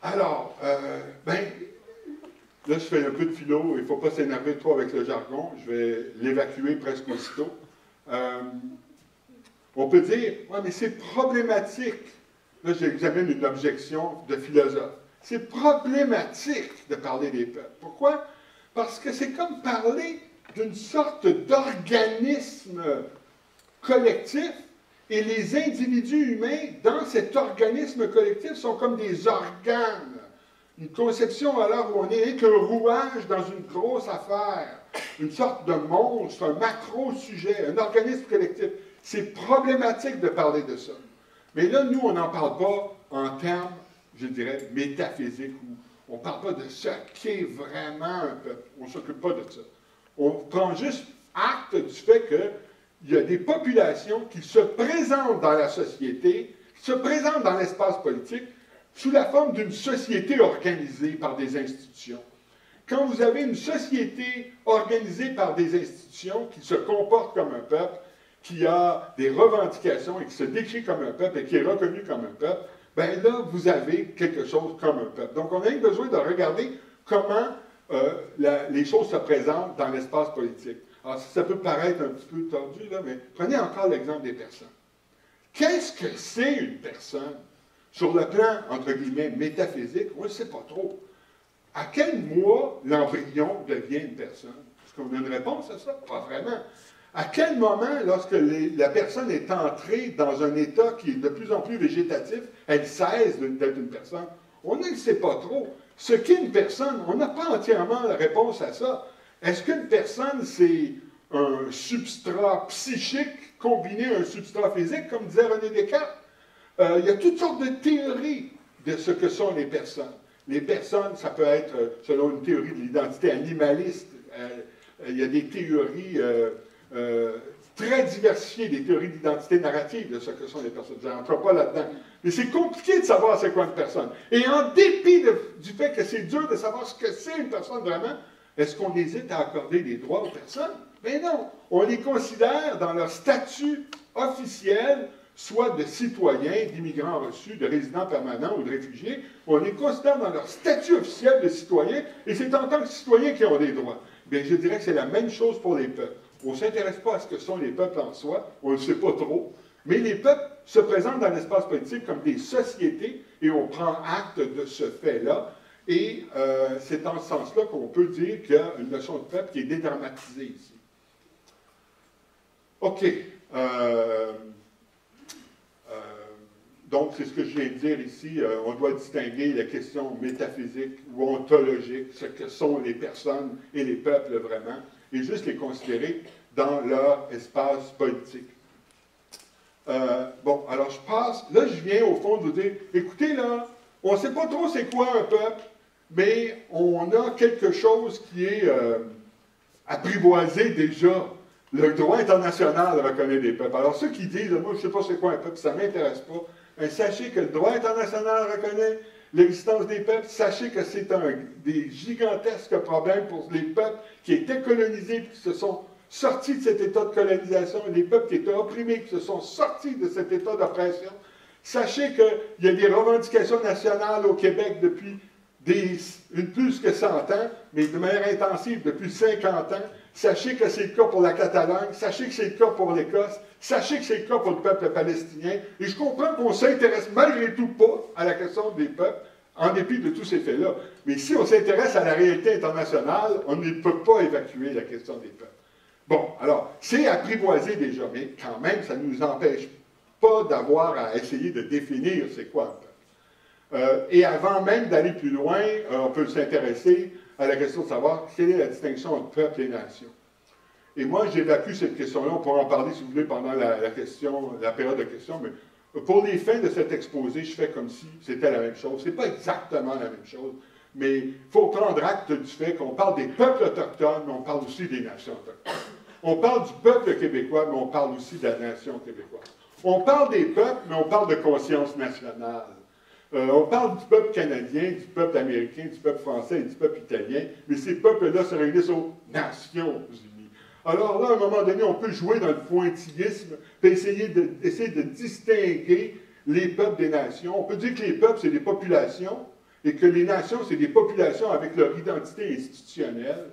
Alors, là, je fais un peu de philo, il ne faut pas s'énerver trop avec le jargon, je vais l'évacuer presque aussitôt. On peut dire, ouais, mais c'est problématique. Là, j'examine une objection de philosophe. C'est problématique de parler des peuples. Pourquoi? Parce que c'est comme parler d'une sorte d'organisme collectif et les individus humains dans cet organisme collectif sont comme des organes. Une conception alors où on est qu'un rouage dans une grosse affaire, une sorte de monstre, un macro-sujet, un organisme collectif. C'est problématique de parler de ça. Mais là, nous, on n'en parle pas en termes, je dirais, métaphysiques, où on ne parle pas de ce qu'est vraiment un peuple. On ne s'occupe pas de ça. On prend juste acte du fait qu'il y a des populations qui se présentent dans la société, qui se présentent dans l'espace politique, sous la forme d'une société organisée par des institutions. Quand vous avez une société organisée par des institutions qui se comporte comme un peuple, qui a des revendications et qui se décrit comme un peuple et qui est reconnu comme un peuple, bien là, vous avez quelque chose comme un peuple. Donc, on a eu besoin de regarder comment les choses se présentent dans l'espace politique. Alors, ça peut paraître un petit peu tordu, là, mais prenez encore l'exemple des personnes. Qu'est-ce que c'est une personne? Sur le plan, entre guillemets, métaphysique, on ne sait pas trop. À quel mois l'embryon devient une personne? Est-ce qu'on a une réponse à ça? Pas vraiment. À quel moment, lorsque la personne est entrée dans un état qui est de plus en plus végétatif, elle cesse d'être une personne? On ne le sait pas trop. Ce qu'est une personne, on n'a pas entièrement la réponse à ça. Est-ce qu'une personne, c'est un substrat psychique combiné à un substrat physique, comme disait René Descartes? Il y a toutes sortes de théories de ce que sont les personnes. Les personnes, ça peut être, selon une théorie de l'identité animaliste, il y a des théories très diversifiées, des théories d'identité narrative de ce que sont les personnes. Je n'entre pas là-dedans. Mais c'est compliqué de savoir c'est quoi une personne. Et en dépit du fait que c'est dur de savoir ce que c'est une personne vraiment, est-ce qu'on hésite à accorder des droits aux personnes? Mais non. On les considère dans leur statut officiel, soit de citoyens, d'immigrants reçus, de résidents permanents ou de réfugiés. On les considère dans leur statut officiel de citoyens, et c'est en tant que citoyens qu'ils ont des droits. Bien, je dirais que c'est la même chose pour les peuples. On ne s'intéresse pas à ce que sont les peuples en soi, on ne le sait pas trop, mais les peuples se présentent dans l'espace politique comme des sociétés, et on prend acte de ce fait-là, et c'est dans ce sens-là qu'on peut dire qu'il y a une notion de peuple qui est dédramatisée ici. OK. Donc, c'est ce que je viens de dire ici. On doit distinguer la question métaphysique ou ontologique, ce que sont les personnes et les peuples vraiment, et juste les considérer dans leur espace politique. Bon, alors je passe, là je viens au fond de vous dire, écoutez là, on ne sait pas trop c'est quoi un peuple, mais on a quelque chose qui est apprivoisé déjà. Le droit international reconnaît des peuples. Alors ceux qui disent, moi je ne sais pas c'est quoi un peuple, ça ne m'intéresse pas, mais sachez que le droit international reconnaît l'existence des peuples, sachez que c'est des gigantesques problèmes pour les peuples qui étaient colonisés et qui se sont sortis de cet état de colonisation, les peuples qui étaient opprimés, qui se sont sortis de cet état d'oppression. Sachez qu'il y a des revendications nationales au Québec depuis plus que 100 ans, mais de manière intensive depuis 50 ans. Sachez que c'est le cas pour la Catalogne, sachez que c'est le cas pour l'Écosse, sachez que c'est le cas pour le peuple palestinien. Et je comprends qu'on ne s'intéresse malgré tout pas à la question des peuples, en dépit de tous ces faits-là. Mais si on s'intéresse à la réalité internationale, on ne peut pas évacuer la question des peuples. Bon, alors, c'est apprivoisé déjà, mais quand même, ça ne nous empêche pas d'avoir à essayer de définir c'est quoi un peuple. Et avant même d'aller plus loin, on peut s'intéresser à la question de savoir quelle est la distinction entre peuple et nation. Et moi, j'évacue cette question-là, on pourra en parler si vous voulez pendant la période de questions, mais pour les fins de cet exposé, je fais comme si c'était la même chose. Ce n'est pas exactement la même chose, mais il faut prendre acte du fait qu'on parle des peuples autochtones, mais on parle aussi des nations autochtones. On parle du peuple québécois, mais on parle aussi de la nation québécoise. On parle des peuples, mais on parle de conscience nationale. On parle du peuple canadien, du peuple américain, du peuple français et du peuple italien, mais ces peuples-là se réunissent aux Nations Unies. Alors là, à un moment donné, on peut jouer dans le pointillisme, puis essayer de distinguer les peuples des nations. On peut dire que les peuples, c'est des populations, et que les nations, c'est des populations avec leur identité institutionnelle,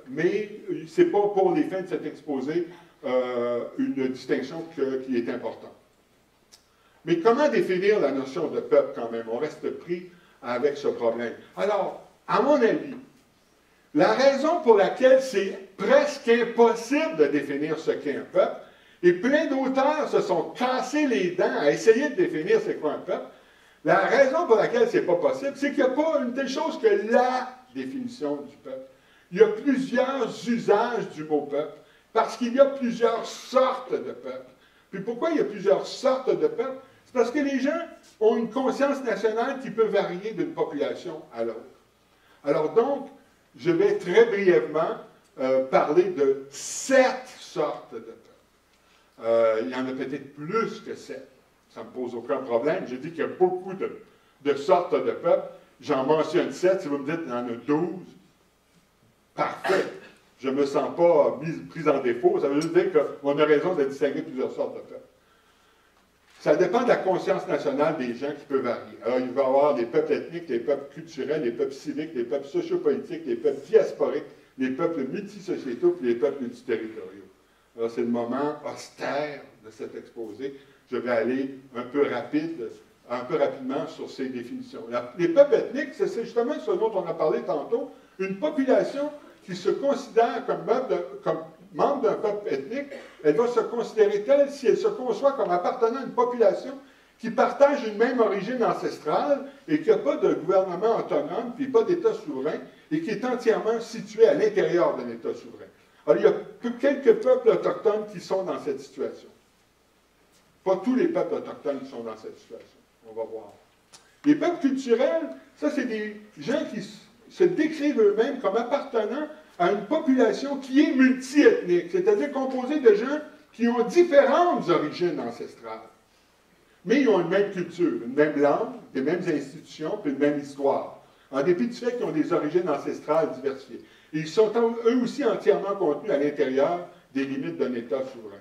mais ce n'est pas pour les fins de cet exposé une distinction qui est importante. Mais comment définir la notion de peuple quand même? On reste pris avec ce problème. Alors, à mon avis, la raison pour laquelle c'est presque impossible de définir ce qu'est un peuple, et plein d'auteurs se sont cassés les dents à essayer de définir c'est quoi un peuple, la raison pour laquelle c'est pas possible, c'est qu'il n'y a pas une telle chose que la définition du peuple. Il y a plusieurs usages du mot peuple, parce qu'il y a plusieurs sortes de peuples. Puis pourquoi il y a plusieurs sortes de peuples? C'est parce que les gens ont une conscience nationale qui peut varier d'une population à l'autre. Alors donc, je vais très brièvement parler de 7 sortes de peuples. Il y en a peut-être plus que 7. Ça ne me pose aucun problème. Je dis qu'il y a beaucoup de sortes de peuples. J'en mentionne 7. Si vous me dites qu'il y en a 12, parfait. Je ne me sens pas pris en défaut. Ça veut juste dire qu'on a raison de distinguer plusieurs sortes de peuples. Ça dépend de la conscience nationale des gens qui peut varier. Alors, il va y avoir des peuples ethniques, des peuples culturels, des peuples civiques, des peuples sociopolitiques, des peuples diasporiques, des peuples multisociétaux, puis des peuples multiterritoriaux. Alors, c'est le moment austère de cet exposé. Je vais aller un peu rapidement sur ces définitions. Les peuples ethniques, c'est justement ce dont on a parlé tantôt, une population qui se considère comme membre d'un peuple ethnique, elle va se considérer telle si elle se conçoit comme appartenant à une population qui partage une même origine ancestrale et qui n'a pas de gouvernement autonome, puis pas d'État souverain, et qui est entièrement situé à l'intérieur d'un État souverain. Alors, il y a quelques peuples autochtones qui sont dans cette situation. Pas tous les peuples autochtones qui sont dans cette situation. On va voir. Les peuples culturels, ça, c'est des gens qui se décrivent eux-mêmes comme appartenant à une population qui est multiethnique, c'est-à-dire composée de gens qui ont différentes origines ancestrales. Mais ils ont une même culture, une même langue, des mêmes institutions, puis une même histoire, en dépit du fait qu'ils ont des origines ancestrales diversifiées. Et ils sont eux aussi entièrement contenus à l'intérieur des limites d'un État souverain.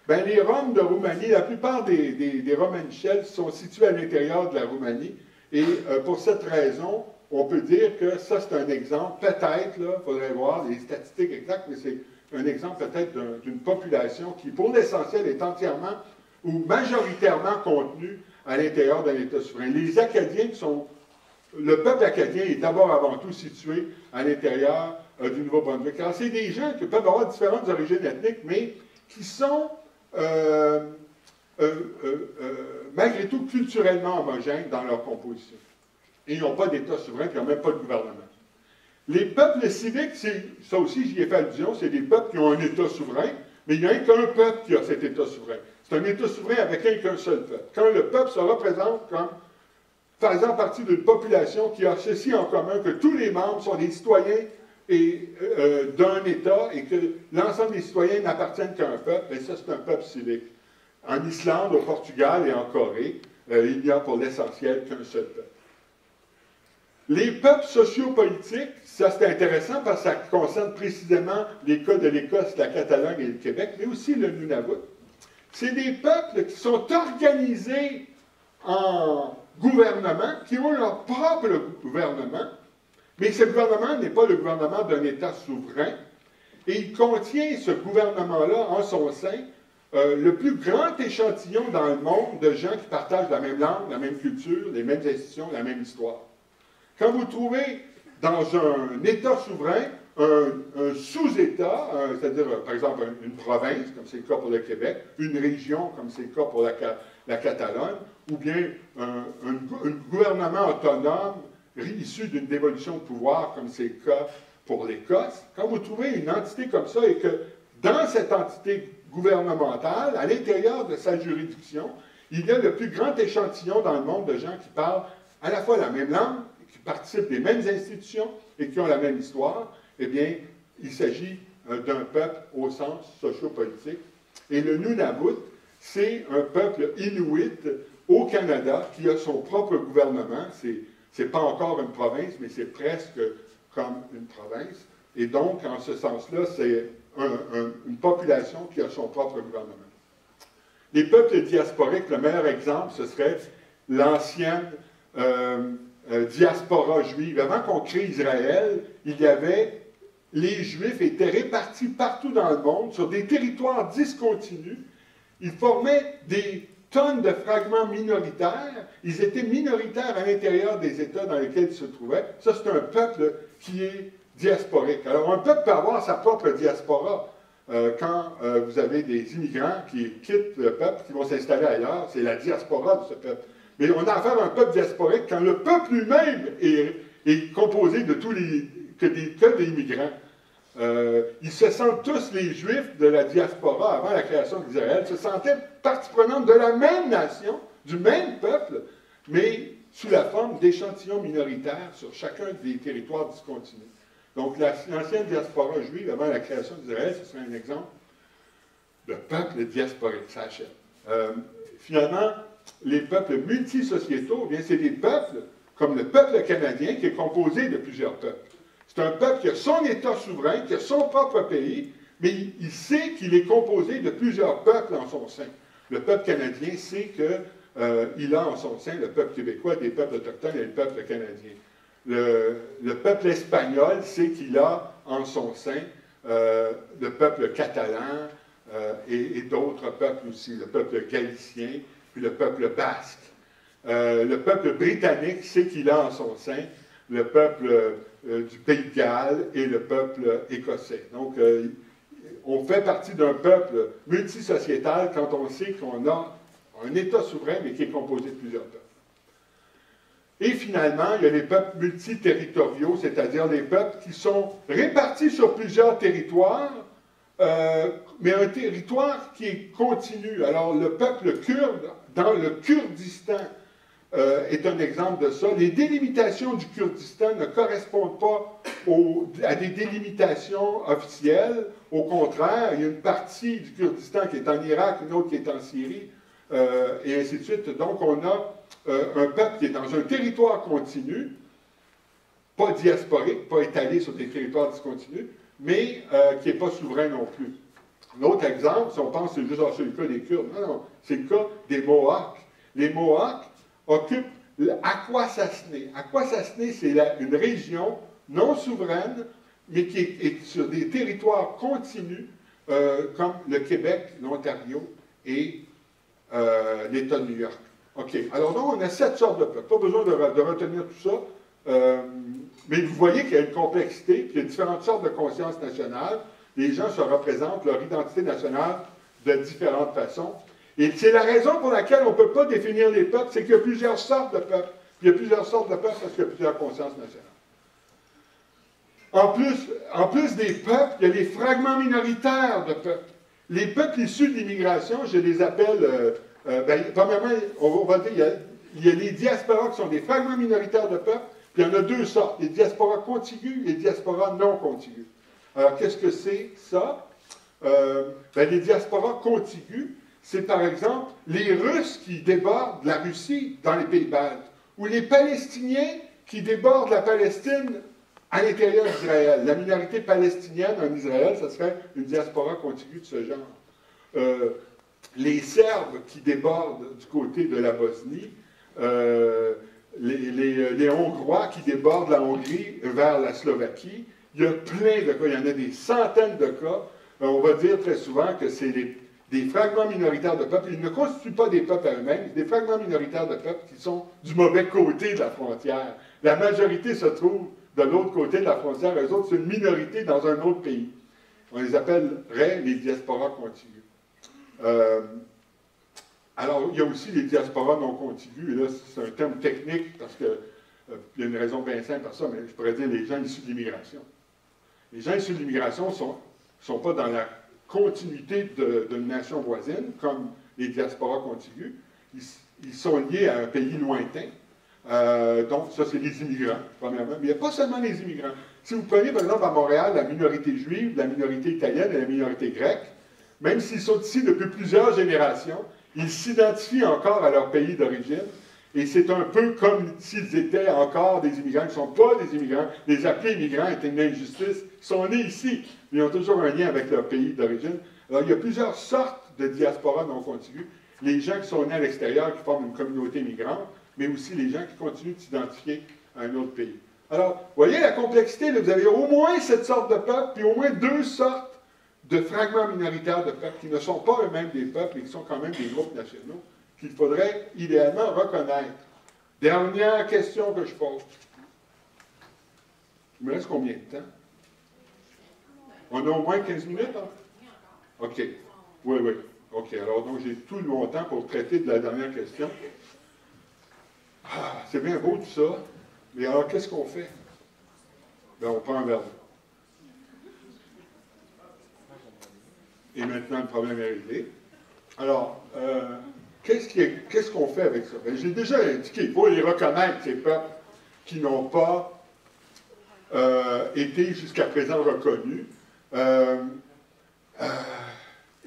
Bien, les Roms de Roumanie, la plupart des Romanichels sont situés à l'intérieur de la Roumanie, et pour cette raison, on peut dire que ça, c'est un exemple, peut-être, il faudrait voir les statistiques exactes, mais c'est un exemple peut-être d'une population qui, pour l'essentiel, est entièrement ou majoritairement contenue à l'intérieur d'un État souverain. Les Acadiens le peuple acadien est d'abord avant tout situé à l'intérieur du Nouveau-Brunswick. Alors, c'est des gens qui peuvent avoir différentes origines ethniques, mais qui sont malgré tout culturellement homogènes dans leur composition. Et ils n'ont pas d'État souverain, puis ils n'ont même pas de gouvernement. Les peuples civiques, ça aussi j'y ai fait allusion, c'est des peuples qui ont un État souverain, mais il n'y a qu'un peuple qui a cet État souverain. C'est un État souverain avec qu'un seul peuple. Quand le peuple se représente comme faisant partie d'une population qui a ceci en commun, que tous les membres sont des citoyens d'un État et que l'ensemble des citoyens n'appartiennent qu'à un peuple, et ça c'est un peuple civique. En Islande, au Portugal et en Corée, il n'y a pour l'essentiel qu'un seul peuple. Les peuples sociopolitiques, ça c'est intéressant parce que ça concerne précisément les cas de l'Écosse, la Catalogne et le Québec, mais aussi le Nunavut. C'est des peuples qui sont organisés en gouvernement, qui ont leur propre gouvernement, mais ce gouvernement n'est pas le gouvernement d'un État souverain, et il contient ce gouvernement-là en son sein le plus grand échantillon dans le monde de gens qui partagent la même langue, la même culture, les mêmes institutions, la même histoire. Quand vous trouvez dans un État souverain un sous-État, c'est-à-dire par exemple une province, comme c'est le cas pour le Québec, une région, comme c'est le cas pour la Catalogne, ou bien un gouvernement autonome issu d'une dévolution de pouvoir, comme c'est le cas pour l'Écosse, quand vous trouvez une entité comme ça et que dans cette entité gouvernementale, à l'intérieur de sa juridiction, il y a le plus grand échantillon dans le monde de gens qui parlent à la fois la même langue, qui participent des mêmes institutions et qui ont la même histoire, eh bien, il s'agit d'un peuple au sens sociopolitique. Et le Nunavut, c'est un peuple inuit au Canada qui a son propre gouvernement. C'est pas encore une province, mais c'est presque comme une province. Et donc, en ce sens-là, c'est une population qui a son propre gouvernement. Les peuples diasporiques, le meilleur exemple, ce serait l'ancienne diaspora juive. Avant qu'on crée Israël, les Juifs étaient répartis partout dans le monde, sur des territoires discontinus. Ils formaient des tonnes de fragments minoritaires. Ils étaient minoritaires à l'intérieur des États dans lesquels ils se trouvaient. Ça, c'est un peuple qui est diasporique. Alors, un peuple peut avoir sa propre diaspora. Quand vous avez des immigrants qui quittent le peuple, qui vont s'installer ailleurs, c'est la diaspora de ce peuple. Mais on a affaire à un peuple diasporique quand le peuple lui-même est composé de que des immigrants. Ils se sentent tous, les Juifs de la diaspora avant la création d'Israël, se sentaient partie prenante de la même nation, du même peuple, mais sous la forme d'échantillons minoritaires sur chacun des territoires discontinus. Donc l'ancienne diaspora juive avant la création d'Israël, ce serait un exemple de peuple diasporique, ça achète. Finalement, les peuples multisociétaux, bien c'est des peuples comme le peuple canadien qui est composé de plusieurs peuples. C'est un peuple qui a son État souverain, qui a son propre pays, mais il sait qu'il est composé de plusieurs peuples en son sein. Le peuple canadien sait qu'il a en son sein le peuple québécois, des peuples autochtones et le peuple canadien. Le peuple espagnol sait qu'il a en son sein le peuple catalan et d'autres peuples aussi, le peuple galicien, puis le peuple basque. Le peuple britannique sait qu'il a en son sein le peuple du Pays de Galles et le peuple écossais. Donc, on fait partie d'un peuple multisociétal quand on sait qu'on a un État souverain, mais qui est composé de plusieurs peuples. Et finalement, il y a les peuples multiterritoriaux, c'est-à-dire les peuples qui sont répartis sur plusieurs territoires, mais un territoire qui est continu. Alors, le peuple kurde, dans le Kurdistan, est un exemple de ça. Les délimitations du Kurdistan ne correspondent pas à des délimitations officielles. Au contraire, il y a une partie du Kurdistan qui est en Irak, une autre qui est en Syrie, et ainsi de suite. Donc, on a un peuple qui est dans un territoire continu, pas diasporique, pas étalé sur des territoires discontinus, mais qui n'est pas souverain non plus. L'autre exemple, si on pense que c'est juste sur le cas des Kurdes, non, c'est le cas des Mohawks. Les Mohawks occupent Akwesasne. Akwesasne, c'est une région non souveraine, mais qui est sur des territoires continus, comme le Québec, l'Ontario et l'État de New York. OK. Alors donc, on a 7 sortes de peuples. Pas besoin de retenir tout ça. Mais vous voyez qu'il y a une complexité, puis il y a différentes sortes de conscience nationale. Les gens se représentent leur identité nationale de différentes façons. Et c'est la raison pour laquelle on ne peut pas définir les peuples, c'est qu'il y a plusieurs sortes de peuples. Puis il y a plusieurs sortes de peuples parce qu'il y a plusieurs consciences nationales. en plus des peuples, il y a les fragments minoritaires de peuples. Les peuples issus de l'immigration, je les appelle, premièrement, on va dire, il y a les diasporas qui sont des fragments minoritaires de peuples, puis il y en a deux sortes, les diasporas contiguës et les diasporas non contiguës. Alors, qu'est-ce que c'est ça? Les diasporas contiguës, c'est par exemple les Russes qui débordent la Russie dans les pays baltes, ou les Palestiniens qui débordent la Palestine à l'intérieur d'Israël. La minorité palestinienne en Israël, ce serait une diaspora contiguë de ce genre. Les Serbes qui débordent du côté de la Bosnie, les Hongrois qui débordent la Hongrie vers la Slovaquie. Il y a plein de cas, il y en a des centaines de cas. On va dire très souvent que c'est des fragments minoritaires de peuples. Ils ne constituent pas des peuples à eux-mêmes, des fragments minoritaires de peuples qui sont du mauvais côté de la frontière. La majorité se trouve de l'autre côté de la frontière. Eux autres, c'est une minorité dans un autre pays. On les appellerait les diasporas contiguës. Alors, il y a aussi les diasporas non contiguës. Et là, c'est un terme technique parce qu'il y a une raison bien simple à ça, mais je pourrais dire les gens issus de l'immigration. Les gens issus de l'immigration ne sont pas dans la continuité d'une nation voisine, comme les diasporas contiguës. Ils sont liés à un pays lointain. Donc, ça, c'est les immigrants, premièrement. Mais il n'y a pas seulement les immigrants. Si vous prenez, par exemple, à Montréal, la minorité juive, la minorité italienne et la minorité grecque, même s'ils sont ici depuis plusieurs générations, ils s'identifient encore à leur pays d'origine. Et c'est un peu comme s'ils étaient encore des immigrants. Ils ne sont pas des immigrants. Les appeler immigrants est une injustice. Ils sont nés ici, mais ils ont toujours un lien avec leur pays d'origine. Alors, il y a plusieurs sortes de diasporas non contiguës. Les gens qui sont nés à l'extérieur, qui forment une communauté migrante, mais aussi les gens qui continuent de s'identifier à un autre pays. Alors, vous voyez la complexité, là, vous avez au moins cette sorte de peuple, puis au moins deux sortes de fragments minoritaires de peuples qui ne sont pas eux-mêmes des peuples, mais qui sont quand même des groupes nationaux, qu'il faudrait idéalement reconnaître. Dernière question que je pose. Il me reste combien de temps? On a au moins 15 minutes, hein? OK. Oui, oui. OK. Alors, donc, j'ai tout le long temps pour traiter de la dernière question. Ah, c'est bien beau tout ça, mais alors, qu'est-ce qu'on fait? Bien, on prend un verre d'eau. Et maintenant, le problème est réglé. Alors, qu'est-ce qu'on fait avec ça? J'ai déjà indiqué, il faut les reconnaître, ces peuples qui n'ont pas été jusqu'à présent reconnus.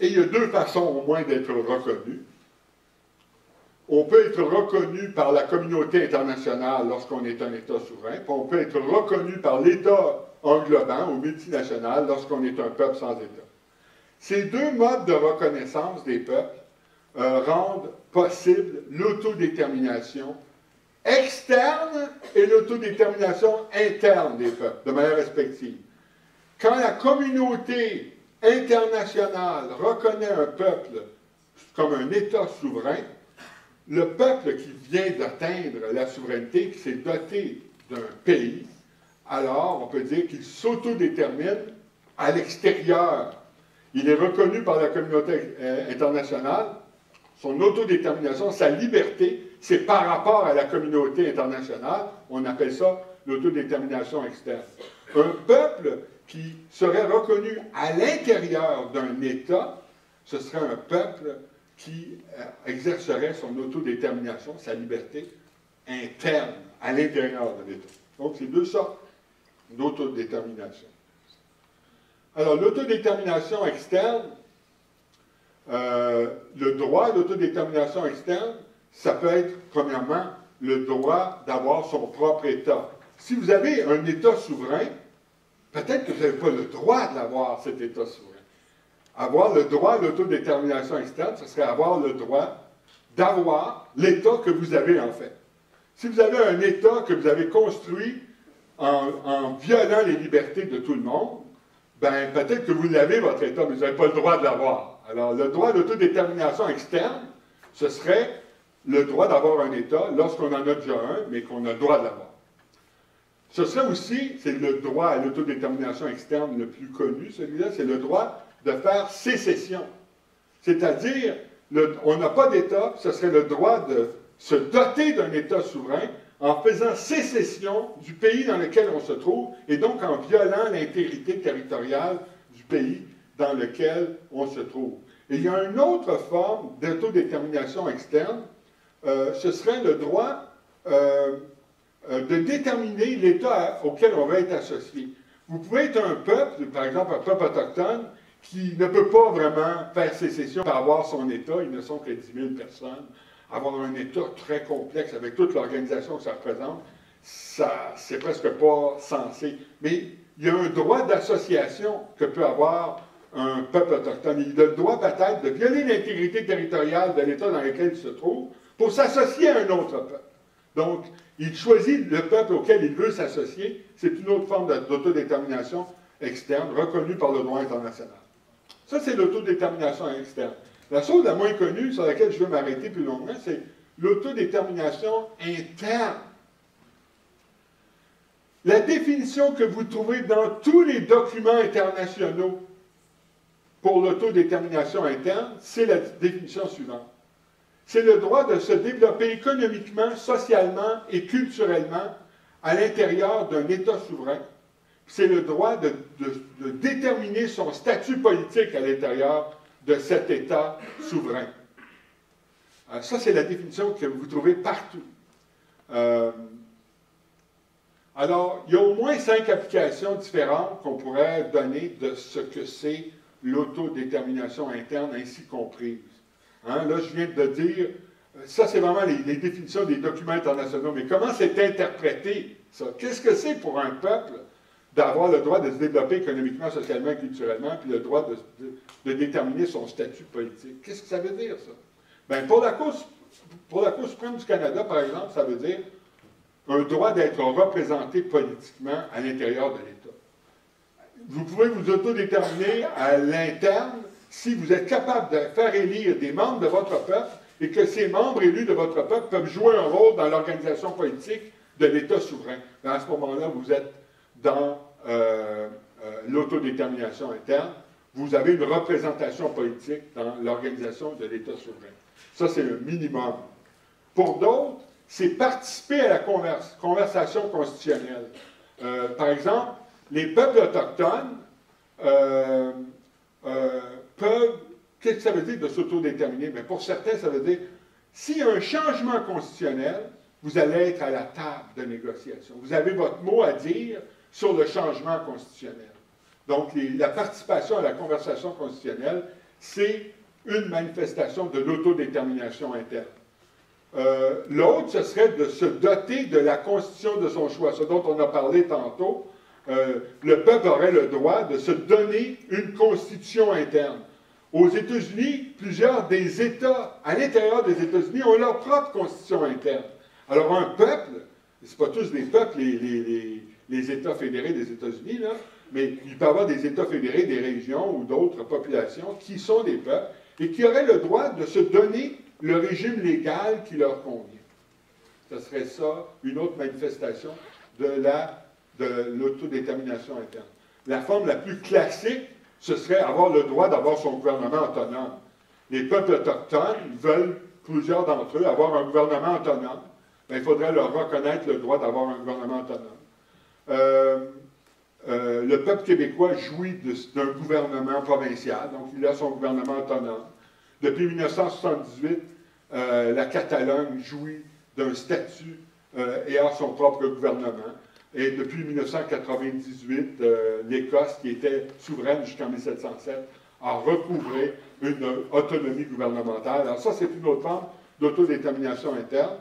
Et il y a deux façons au moins d'être reconnus. On peut être reconnu par la communauté internationale lorsqu'on est un État souverain, puis on peut être reconnu par l'État englobant ou multinational lorsqu'on est un peuple sans État. Ces deux modes de reconnaissance des peuples rendent possible l'autodétermination externe et l'autodétermination interne des peuples, de manière respective. Quand la communauté internationale reconnaît un peuple comme un État souverain, le peuple qui vient d'atteindre la souveraineté, qui s'est doté d'un pays, alors on peut dire qu'il s'autodétermine à l'extérieur. Il est reconnu par la communauté internationale, son autodétermination, sa liberté, c'est par rapport à la communauté internationale, on appelle ça l'autodétermination externe. Un peuple qui serait reconnu à l'intérieur d'un État, ce serait un peuple qui exercerait son autodétermination, sa liberté interne, à l'intérieur de l'État. Donc, c'est deux sortes d'autodétermination. Alors, l'autodétermination externe, le droit à l'autodétermination externe, ça peut être, premièrement, le droit d'avoir son propre État. Si vous avez un État souverain, peut-être que vous n'avez pas le droit d'avoir cet État souverain. Avoir le droit à l'autodétermination externe, ce serait avoir le droit d'avoir l'État que vous avez en fait. Si vous avez un État que vous avez construit en violant les libertés de tout le monde, ben peut-être que vous l'avez, votre État, mais vous n'avez pas le droit de l'avoir. Alors, le droit d'autodétermination externe, ce serait le droit d'avoir un État lorsqu'on en a déjà un, mais qu'on a le droit de l'avoir. Ce serait aussi, c'est le droit à l'autodétermination externe le plus connu, celui-là, c'est le droit de faire sécession. C'est-à-dire, on n'a pas d'État, ce serait le droit de se doter d'un État souverain en faisant sécession du pays dans lequel on se trouve, et donc en violant l'intégrité territoriale du pays dans lequel on se trouve. Et il y a une autre forme d'autodétermination externe, ce serait le droit de déterminer l'État auquel on va être associé. Vous pouvez être un peuple, par exemple un peuple autochtone, qui ne peut pas vraiment faire sécession pour avoir son État, ils ne sont que 10 000 personnes. Avoir un État très complexe avec toute l'organisation que ça représente, ça, c'est presque pas censé. Mais il y a un droit d'association que peut avoir un peuple autochtone. Il a le droit peut-être de violer l'intégrité territoriale de l'État dans lequel il se trouve pour s'associer à un autre peuple. Donc, il choisit le peuple auquel il veut s'associer. C'est une autre forme d'autodétermination externe reconnue par le droit international. Ça, c'est l'autodétermination externe. La chose la moins connue, sur laquelle je veux m'arrêter plus longuement, c'est l'autodétermination interne. La définition que vous trouvez dans tous les documents internationaux pour l'autodétermination interne, c'est la définition suivante. C'est le droit de se développer économiquement, socialement et culturellement à l'intérieur d'un État souverain. C'est le droit de déterminer son statut politique à l'intérieur de cet État souverain. Ça, c'est la définition que vous trouvez partout. Alors, il y a au moins 5 applications différentes qu'on pourrait donner de ce que c'est l'autodétermination interne ainsi comprise. Hein, là, je viens de dire, ça, c'est vraiment les définitions des documents internationaux, mais comment c'est interprété, ça? Qu'est-ce que c'est pour un peuple d'avoir le droit de se développer économiquement, socialement et culturellement, puis le droit de déterminer son statut politique? Qu'est-ce que ça veut dire, ça? Bien, pour la Cour suprême du Canada, par exemple, ça veut dire un droit d'être représenté politiquement à l'intérieur de l'État. Vous pouvez vous autodéterminer à l'interne si vous êtes capable de faire élire des membres de votre peuple et que ces membres élus de votre peuple peuvent jouer un rôle dans l'organisation politique de l'État souverain. Mais à ce moment-là, vous êtes dans l'autodétermination interne. Vous avez une représentation politique dans l'organisation de l'État souverain. Ça, c'est le minimum. Pour d'autres, c'est participer à la conversation constitutionnelle. Par exemple, les peuples autochtones peuvent... Qu'est-ce que ça veut dire de s'autodéterminer? Bien, pour certains, ça veut dire, s'il y a un changement constitutionnel, vous allez être à la table de négociation. Vous avez votre mot à dire sur le changement constitutionnel. Donc, la participation à la conversation constitutionnelle, c'est une manifestation de l'autodétermination interne. L'autre, ce serait de se doter de la constitution de son choix, ce dont on a parlé tantôt. Le peuple aurait le droit de se donner une constitution interne. Aux États-Unis, plusieurs des États à l'intérieur des États-Unis ont leur propre constitution interne. Alors un peuple, c'est pas tous des peuples, les États fédérés des États-Unis, là, mais il peut y avoir des États fédérés, des régions ou d'autres populations qui sont des peuples et qui auraient le droit de se donner le régime légal qui leur convient. Ce serait ça, une autre manifestation de l'autodétermination interne. La forme la plus classique, ce serait avoir le droit d'avoir son gouvernement autonome. Les peuples autochtones veulent, plusieurs d'entre eux, avoir un gouvernement autonome. Bien, il faudrait leur reconnaître le droit d'avoir un gouvernement autonome. Le peuple québécois jouit d'un gouvernement provincial, donc il a son gouvernement autonome. Depuis 1978, la Catalogne jouit d'un statut et a son propre gouvernement. Et depuis 1998, l'Écosse, qui était souveraine jusqu'en 1707, a recouvré une autonomie gouvernementale. Alors ça, c'est une autre forme d'autodétermination interne.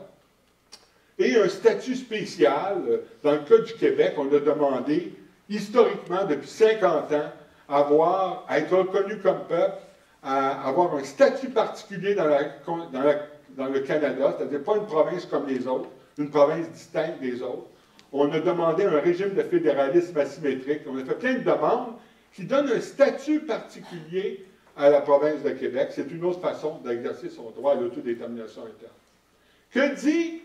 Et un statut spécial, dans le cas du Québec, on a demandé, historiquement, depuis 50 ans, à être reconnu comme peuple, à avoir un statut particulier dans le Canada, c'est-à-dire pas une province comme les autres, une province distincte des autres. On a demandé un régime de fédéralisme asymétrique. On a fait plein de demandes qui donnent un statut particulier à la province de Québec. C'est une autre façon d'exercer son droit à l'autodétermination interne. Que dit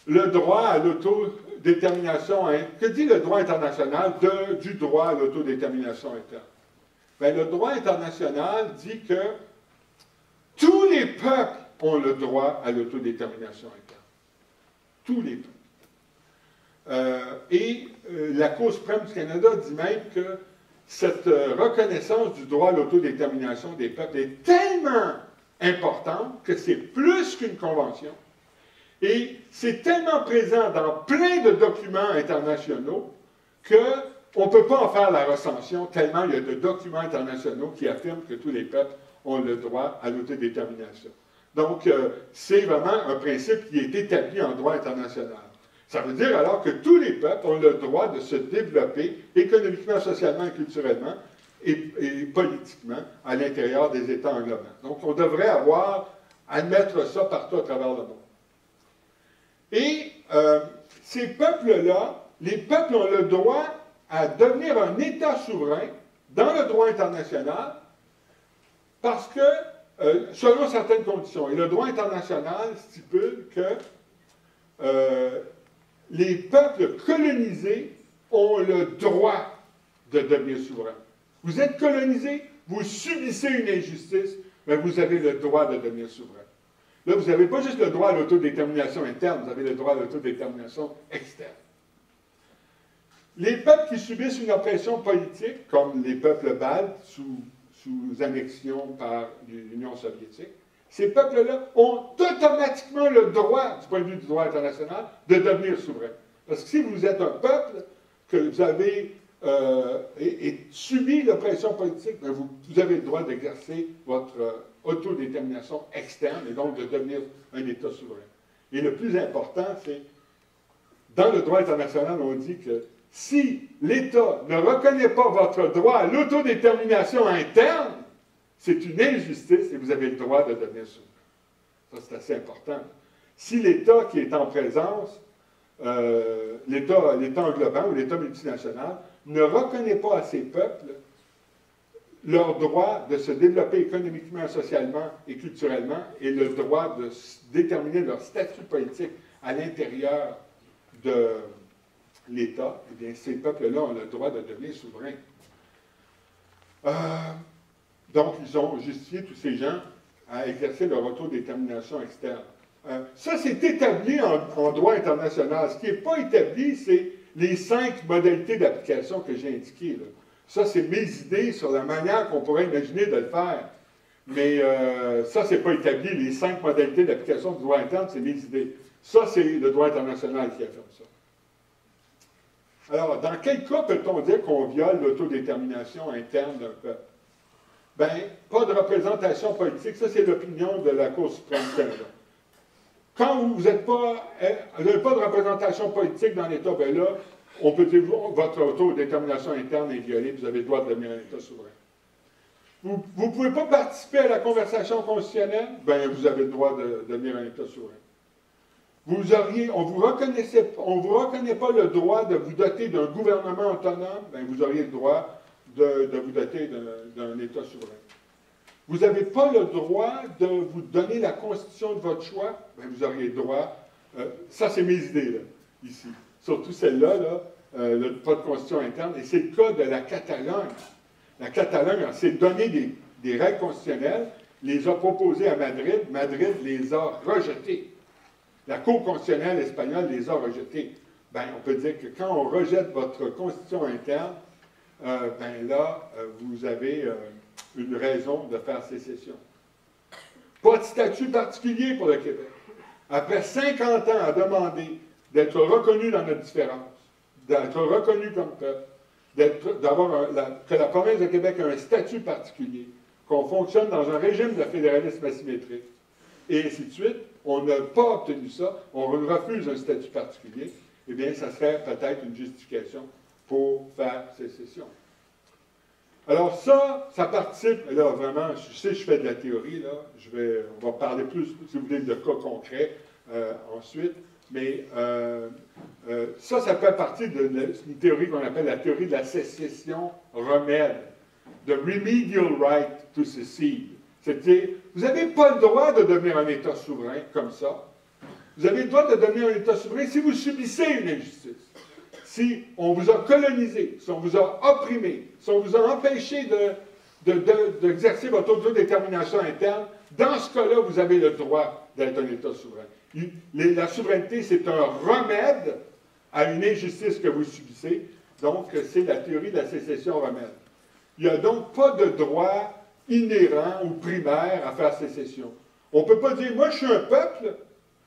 le droit à l'autodétermination, que dit le droit international du droit à l'autodétermination interne? Bien, le droit international dit que tous les peuples ont le droit à l'autodétermination interne. Tous les peuples. La Cour suprême du Canada dit même que cette reconnaissance du droit à l'autodétermination des peuples est tellement importante que c'est plus qu'une convention. Et c'est tellement présent dans plein de documents internationaux qu'on ne peut pas en faire la recension, tellement il y a de documents internationaux qui affirment que tous les peuples ont le droit à l'autodétermination. Donc, c'est vraiment un principe qui est établi en droit international. Ça veut dire alors que tous les peuples ont le droit de se développer économiquement, socialement et culturellement et politiquement à l'intérieur des États englobants. Donc, on devrait admettre ça partout à travers le monde. Et ces peuples-là, les peuples ont le droit à devenir un État souverain dans le droit international parce que, selon certaines conditions, et le droit international stipule que les peuples colonisés ont le droit de devenir souverains. Vous êtes colonisé, vous subissez une injustice, mais vous avez le droit de devenir souverain. Là, vous n'avez pas juste le droit à l'autodétermination interne, vous avez le droit à l'autodétermination externe. Les peuples qui subissent une oppression politique, comme les peuples baltes sous annexion par l'Union soviétique, ces peuples-là ont automatiquement le droit, du point de vue du droit international, de devenir souverains. Parce que si vous êtes un peuple que vous avez subi l'oppression politique, bien vous avez le droit d'exercer votre autodétermination externe et donc de devenir un État souverain. Et le plus important, c'est, dans le droit international, on dit que si l'État ne reconnaît pas votre droit à l'autodétermination interne, c'est une injustice et vous avez le droit de devenir souverain. Ça, c'est assez important. Si l'État qui est en présence, l'État englobant ou l'État multinational, ne reconnaît pas à ces peuples leur droit de se développer économiquement, socialement et culturellement et le droit de déterminer leur statut politique à l'intérieur de l'État, eh bien, ces peuples-là ont le droit de devenir souverains. Donc, ils ont justifié tous ces gens à exercer leur autodétermination externe. Ça, c'est établi en droit international. Ce qui n'est pas établi, c'est les 5 modalités d'application que j'ai indiquées, là. Ça, c'est mes idées sur la manière qu'on pourrait imaginer de le faire. Mais ça, c'est pas établi. Les 5 modalités d'application du droit interne, c'est mes idées. Ça, c'est le droit international qui affirme ça. Alors, dans quel cas peut-on dire qu'on viole l'autodétermination interne d'un peuple? Bien, pas de représentation politique. Ça, c'est l'opinion de la Cour suprême du Canada. Quand vous n'avez pas de représentation politique dans l'État, bien là, on peut dire votre autodétermination interne est violée, vous avez le droit de devenir un État souverain. Vous ne pouvez pas participer à la conversation constitutionnelle, bien, vous avez le droit de devenir un État souverain. On ne vous reconnaît pas le droit de vous doter d'un gouvernement autonome, bien, vous auriez le droit de vous doter d'un État souverain. Vous n'avez pas le droit de vous donner la constitution de votre choix, bien, vous auriez le droit. Ça, c'est mes idées, là, ici. Surtout celle-là, pas de constitution interne, et c'est le cas de la Catalogne. La Catalogne s'est donné des règles constitutionnelles, les a proposées à Madrid, Madrid les a rejetées. La Cour constitutionnelle espagnole les a rejetées. Bien, on peut dire que quand on rejette votre constitution interne, bien là, vous avez une raison de faire sécession. Pas de statut particulier pour le Québec. Après 50 ans à demander d'être reconnu dans notre différence, d'être reconnu comme peuple, que la province de Québec a un statut particulier, qu'on fonctionne dans un régime de fédéralisme asymétrique, et ainsi de suite, on n'a pas obtenu ça, on refuse un statut particulier, eh bien, ça serait peut-être une justification pour faire sécession. Alors ça participe, là vraiment, je sais que je fais de la théorie, là, on va parler plus, si vous voulez, de cas concrets ensuite, mais ça fait partie d'une théorie qu'on appelle la théorie de la sécession remède, the remedial right to secede. C'est-à-dire, vous n'avez pas le droit de devenir un État souverain comme ça. Vous avez le droit de devenir un État souverain si vous subissez une injustice. Si on vous a colonisé, si on vous a opprimé, si on vous a empêché d'exercer votre autodétermination interne, dans ce cas-là, vous avez le droit d'être un État souverain. La souveraineté, c'est un remède à une injustice que vous subissez. Donc, c'est la théorie de la sécession romaine. Il n'y a donc pas de droit inhérent ou primaire à faire sécession. On ne peut pas dire, moi je suis un peuple,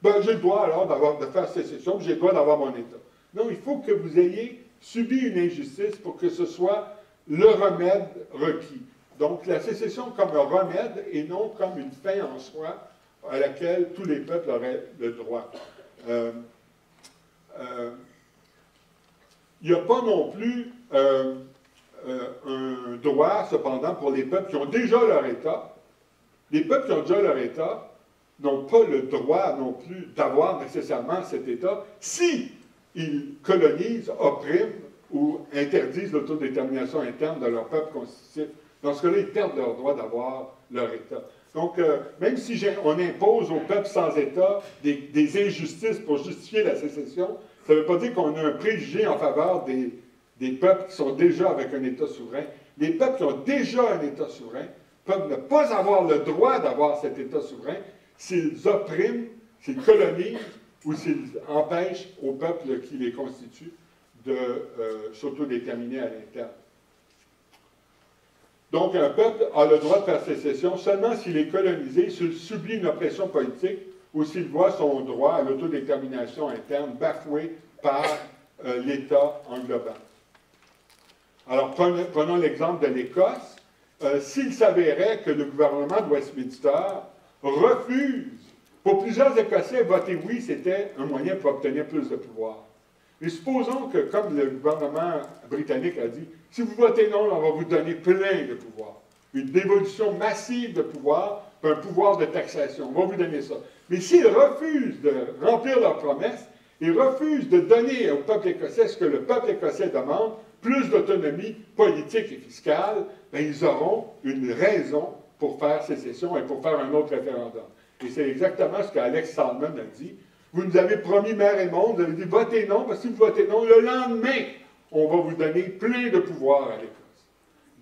ben, j'ai le droit alors de faire sécession, j'ai le droit d'avoir mon État. Non, il faut que vous ayez subi une injustice pour que ce soit le remède requis. Donc, la sécession comme un remède et non comme une fin en soi à laquelle tous les peuples auraient le droit. Il n'y a pas non plus un droit, cependant, pour les peuples qui ont déjà leur État. Les peuples qui ont déjà leur État n'ont pas le droit non plus d'avoir nécessairement cet État si ils colonisent, oppriment ou interdisent l'autodétermination interne de leur peuple constitutif. Dans ce cas-là, ils perdent leur droit d'avoir leur État. Donc, même si on impose aux peuples sans État des injustices pour justifier la sécession, ça ne veut pas dire qu'on a un préjugé en faveur des peuples qui sont déjà avec un État souverain. Les peuples qui ont déjà un État souverain peuvent ne pas avoir le droit d'avoir cet État souverain s'ils oppriment, s'ils colonisent ou s'ils empêchent aux peuples qui les constituent de s'autodéterminer à l'interne. Donc, un peuple a le droit de faire sécession seulement s'il est colonisé, s'il subit une oppression politique ou s'il voit son droit à l'autodétermination interne bafoué par l'État englobant. Alors, prenons l'exemple de l'Écosse. S'il s'avérait que le gouvernement de Westminster refuse, pour plusieurs Écossais, voter oui, c'était un moyen pour obtenir plus de pouvoir. Mais supposons que, comme le gouvernement britannique a dit, si vous votez non, on va vous donner plein de pouvoir. Une dévolution massive de pouvoir, puis un pouvoir de taxation. On va vous donner ça. Mais s'ils refusent de remplir leurs promesses, ils refusent de donner au peuple écossais ce que le peuple écossais demande, plus d'autonomie politique et fiscale, bien, ils auront une raison pour faire sécession et pour faire un autre référendum. Et c'est exactement ce qu'Alex Salmond a dit. Vous nous avez promis mer et monde, vous avez dit votez non, parce que si vous votez non, le lendemain, on va vous donner plein de pouvoir à l'Écosse.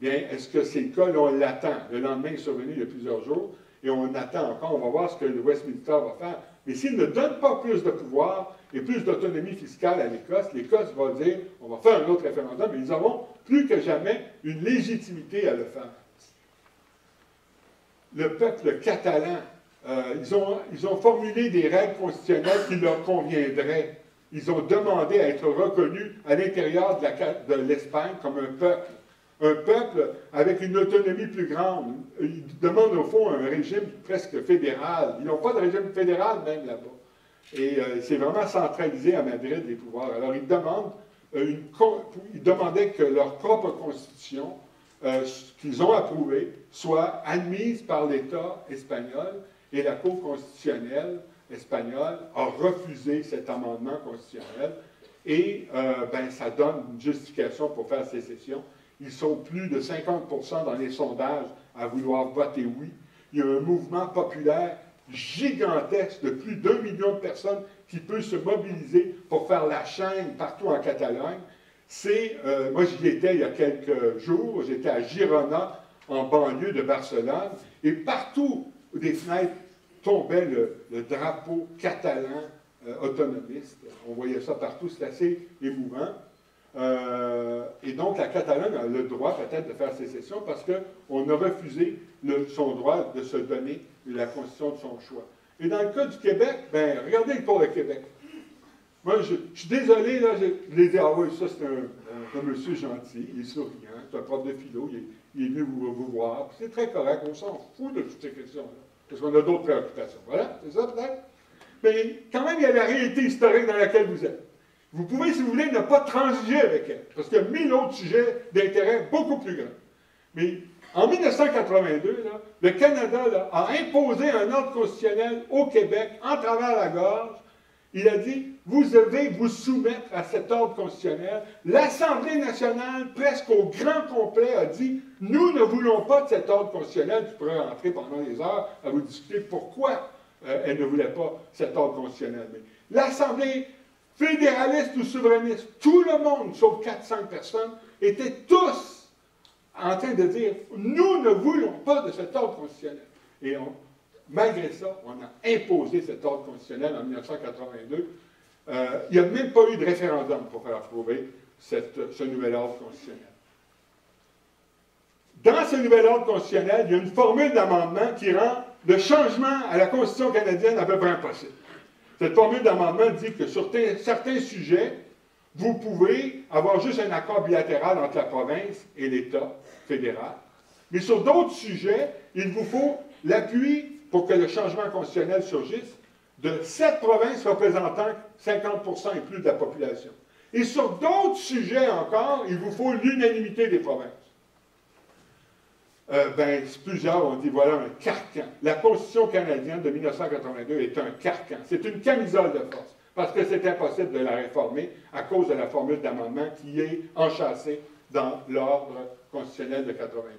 Bien, est-ce que c'est le cas? Là, on l'attend. Le lendemain est survenu il y a plusieurs jours, et on attend encore, on va voir ce que le Westminster va faire. Mais s'il ne donne pas plus de pouvoir et plus d'autonomie fiscale à l'Écosse, l'Écosse va dire, on va faire un autre référendum, mais ils auront plus que jamais une légitimité à le faire. Le peuple catalan, ils ont formulé des règles constitutionnelles qui leur conviendraient. Ils ont demandé à être reconnus à l'intérieur de l'Espagne comme un peuple. Un peuple avec une autonomie plus grande. Ils demandent au fond un régime presque fédéral. Ils n'ont pas de régime fédéral même là-bas. Et c'est vraiment centralisé à Madrid, les pouvoirs. Alors ils demandaient que leur propre constitution, qu'ils ont approuvée, soit admise par l'État espagnol. Et la Cour constitutionnelle espagnole a refusé cet amendement constitutionnel. Et ça donne une justification pour faire sécession. Ils sont plus de 50% dans les sondages à vouloir voter oui. Il y a un mouvement populaire gigantesque de plus d'1 million de personnes qui peut se mobiliser pour faire la chaîne partout en Catalogne. Moi j'y étais il y a quelques jours, j'étais à Girona, en banlieue de Barcelone, et partout des fenêtres tombait le drapeau catalan autonomiste. On voyait ça partout, c'est assez émouvant. Et donc, la Catalogne a le droit peut-être de faire sécession parce qu'on a refusé son droit de se donner la constitution de son choix. Et dans le cas du Québec, bien, regardez pour le Québec. Moi, je suis désolé, là, je les dis, ah oui, ça c'est un monsieur gentil, il est souriant, c'est un prof de philo, il est venu vous voir, c'est très correct, on s'en fout de toutes ces questions-là, parce qu'on a d'autres préoccupations. Voilà, c'est ça peut-être? Mais quand même, il y a la réalité historique dans laquelle vous êtes. Vous pouvez, si vous voulez, ne pas transiger avec elle, parce qu'il y a 1000 autres sujets d'intérêt beaucoup plus grands. Mais en 1982, là, le Canada là, a imposé un ordre constitutionnel au Québec, en travers la gorge. Il a dit, vous devez vous soumettre à cet ordre constitutionnel. L'Assemblée nationale, presque au grand complet, a dit, nous ne voulons pas de cet ordre constitutionnel. Tu pourrais rentrer pendant des heures à vous discuter pourquoi elle ne voulait pas cet ordre constitutionnel. Mais l'Assemblée fédéraliste ou souverainiste, tout le monde, sauf 400 personnes, étaient tous en train de dire « Nous ne voulons pas de cet ordre constitutionnel ». Et malgré ça, on a imposé cet ordre constitutionnel en 1982. Il n'y a même pas eu de référendum pour faire approuver ce nouvel ordre constitutionnel. Dans ce nouvel ordre constitutionnel, il y a une formule d'amendement qui rend le changement à la Constitution canadienne à peu près impossible. Cette formule d'amendement dit que sur certains sujets, vous pouvez avoir juste un accord bilatéral entre la province et l'État fédéral. Mais sur d'autres sujets, il vous faut l'appui pour que le changement constitutionnel surgisse de 7 provinces représentant 50% et plus de la population. Et sur d'autres sujets encore, il vous faut l'unanimité des provinces. Plusieurs ont dit, voilà un carcan. La Constitution canadienne de 1982 est un carcan. C'est une camisole de force, parce que c'est impossible de la réformer à cause de la formule d'amendement qui est enchâssée dans l'ordre constitutionnel de 82.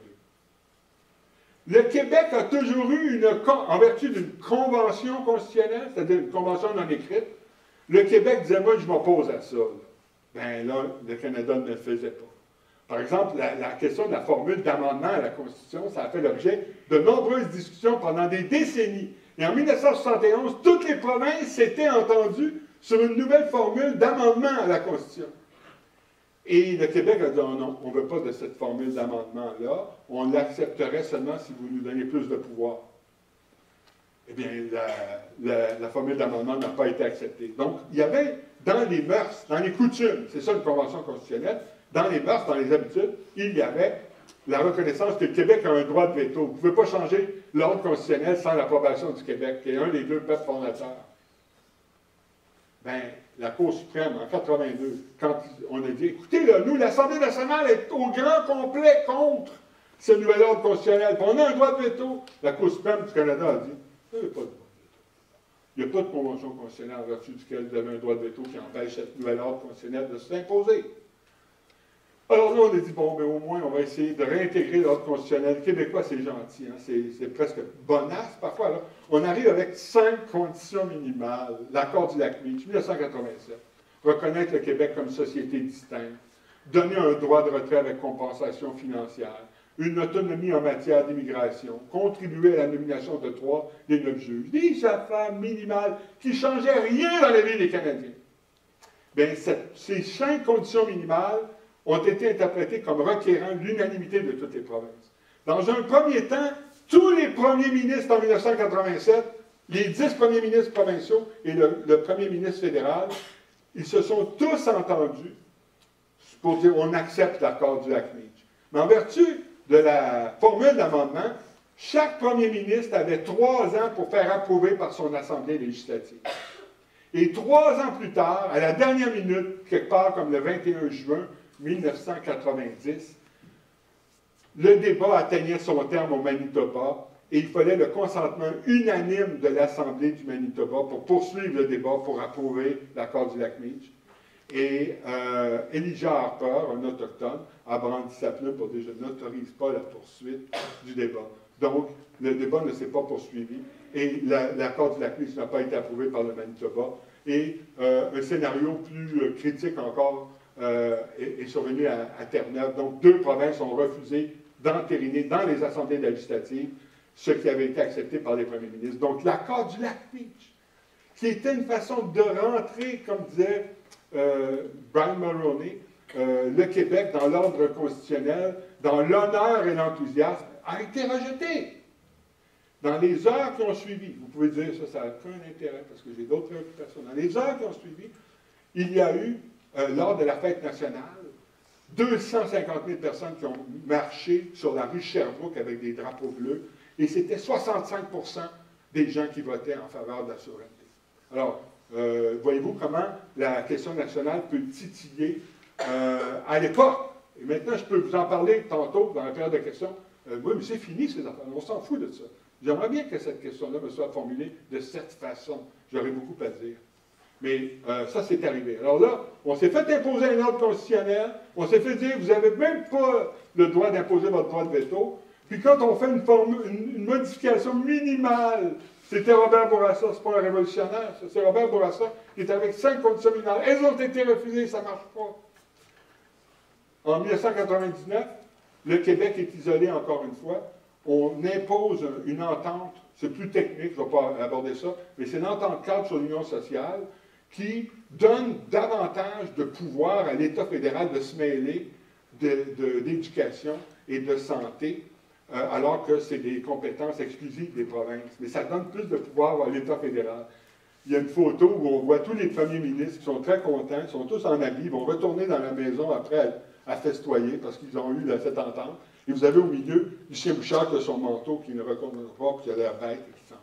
Le Québec a toujours eu, en vertu d'une convention constitutionnelle, c'est-à-dire une convention non écrite, le Québec disait, moi, je m'oppose à ça. Bien là, le Canada ne le faisait pas. Par exemple, la question de la formule d'amendement à la Constitution, ça a fait l'objet de nombreuses discussions pendant des décennies. Et en 1971, toutes les provinces s'étaient entendues sur une nouvelle formule d'amendement à la Constitution. Et le Québec a dit, oh non, on ne veut pas de cette formule d'amendement-là, on l'accepterait seulement si vous nous donniez plus de pouvoir. Eh bien, la formule d'amendement n'a pas été acceptée. Donc, il y avait dans les mœurs, dans les coutumes, c'est ça une convention constitutionnelle, dans les mœurs, dans les habitudes, il y avait la reconnaissance que le Québec a un droit de veto. Vous ne pouvez pas changer l'ordre constitutionnel sans l'approbation du Québec, qui est un des deux peuples fondateurs. Bien, la Cour suprême, en 82, quand on a dit, écoutez, là, nous, l'Assemblée nationale est au grand complet contre ce nouvel ordre constitutionnel, puis on a un droit de veto, la Cour suprême du Canada a dit, il n'y a pas de droit de veto. Il n'y a pas de convention constitutionnelle en vertu duquel vous avez un droit de veto qui empêche ce nouvel ordre constitutionnel de s'imposer. Alors là, on a dit, bon, mais au moins, on va essayer de réintégrer l'ordre constitutionnel québécois, c'est gentil, hein, c'est presque bonasse parfois. Là. On arrive avec 5 conditions minimales. L'accord du Lac-Meach, 1987. Reconnaître le Québec comme société distincte. Donner un droit de retrait avec compensation financière. Une autonomie en matière d'immigration. Contribuer à la nomination de 3 des 9 juges. Des affaires minimales qui ne changeaient rien dans la vie des Canadiens. Bien, ces 5 conditions minimales ont été interprétés comme requérant l'unanimité de toutes les provinces. Dans un premier temps, tous les premiers ministres en 1987, les 10 premiers ministres provinciaux et le premier ministre fédéral, ils se sont tous entendus pour dire on accepte l'accord du Lac-Meach. Mais en vertu de la formule d'amendement, chaque premier ministre avait 3 ans pour faire approuver par son assemblée législative. Et 3 ans plus tard, à la dernière minute, quelque part comme le 21 juin, 1990, le débat atteignait son terme au Manitoba et il fallait le consentement unanime de l'Assemblée du Manitoba pour poursuivre le débat, pour approuver l'accord du Lac-Meach. Et Elijah Harper, un autochtone, a brandi sa plume pour dire « je n'autorise pas la poursuite du débat ». Donc, le débat ne s'est pas poursuivi et l'accord du Lac-Meach n'a pas été approuvé par le Manitoba. Et un scénario plus critique encore est survenu à Terre-Neuve. Donc, 2 provinces ont refusé d'entériner dans les assemblées législatives ce qui avait été accepté par les premiers ministres. Donc, l'accord du Lac-Meach, qui était une façon de rentrer, comme disait Brian Mulroney, le Québec dans l'ordre constitutionnel, dans l'honneur et l'enthousiasme, a été rejeté. Dans les heures qui ont suivi, vous pouvez dire ça n'a aucun intérêt parce que j'ai d'autres préoccupations. Dans les heures qui ont suivi, il y a eu lors de la fête nationale, 250 000 personnes qui ont marché sur la rue Sherbrooke avec des drapeaux bleus, et c'était 65 % des gens qui votaient en faveur de la souveraineté. Alors, voyez-vous comment la question nationale peut titiller à l'époque. Et maintenant, je peux vous en parler tantôt dans la période de questions. Oui, mais c'est fini ces affaires, on s'en fout de ça. J'aimerais bien que cette question-là me soit formulée de cette façon. J'aurais beaucoup à dire. Mais ça, c'est arrivé. Alors là, on s'est fait imposer un ordre constitutionnel, on s'est fait dire, vous n'avez même pas le droit d'imposer votre droit de veto. Puis quand on fait une modification minimale, c'était Robert Bourassa, c'est pas un révolutionnaire, c'est Robert Bourassa qui est avec 5 conditions minimales. Elles ont été refusées, ça ne marche pas. En 1999, le Québec est isolé encore une fois. On impose une entente, c'est plus technique, je ne vais pas aborder ça, mais c'est une entente cadre sur l'union sociale qui donne davantage de pouvoir à l'État fédéral de se mêler d'éducation et de santé, alors que c'est des compétences exclusives des provinces. Mais ça donne plus de pouvoir à l'État fédéral. Il y a une photo où on voit tous les premiers ministres qui sont très contents, ils sont tous en habit, ils vont retourner dans la maison après à festoyer parce qu'ils ont eu cette entente. Et vous avez au milieu Lucien Bouchard qui a son manteau, qui ne reconnaît pas, qui a l'air bête et qui s'en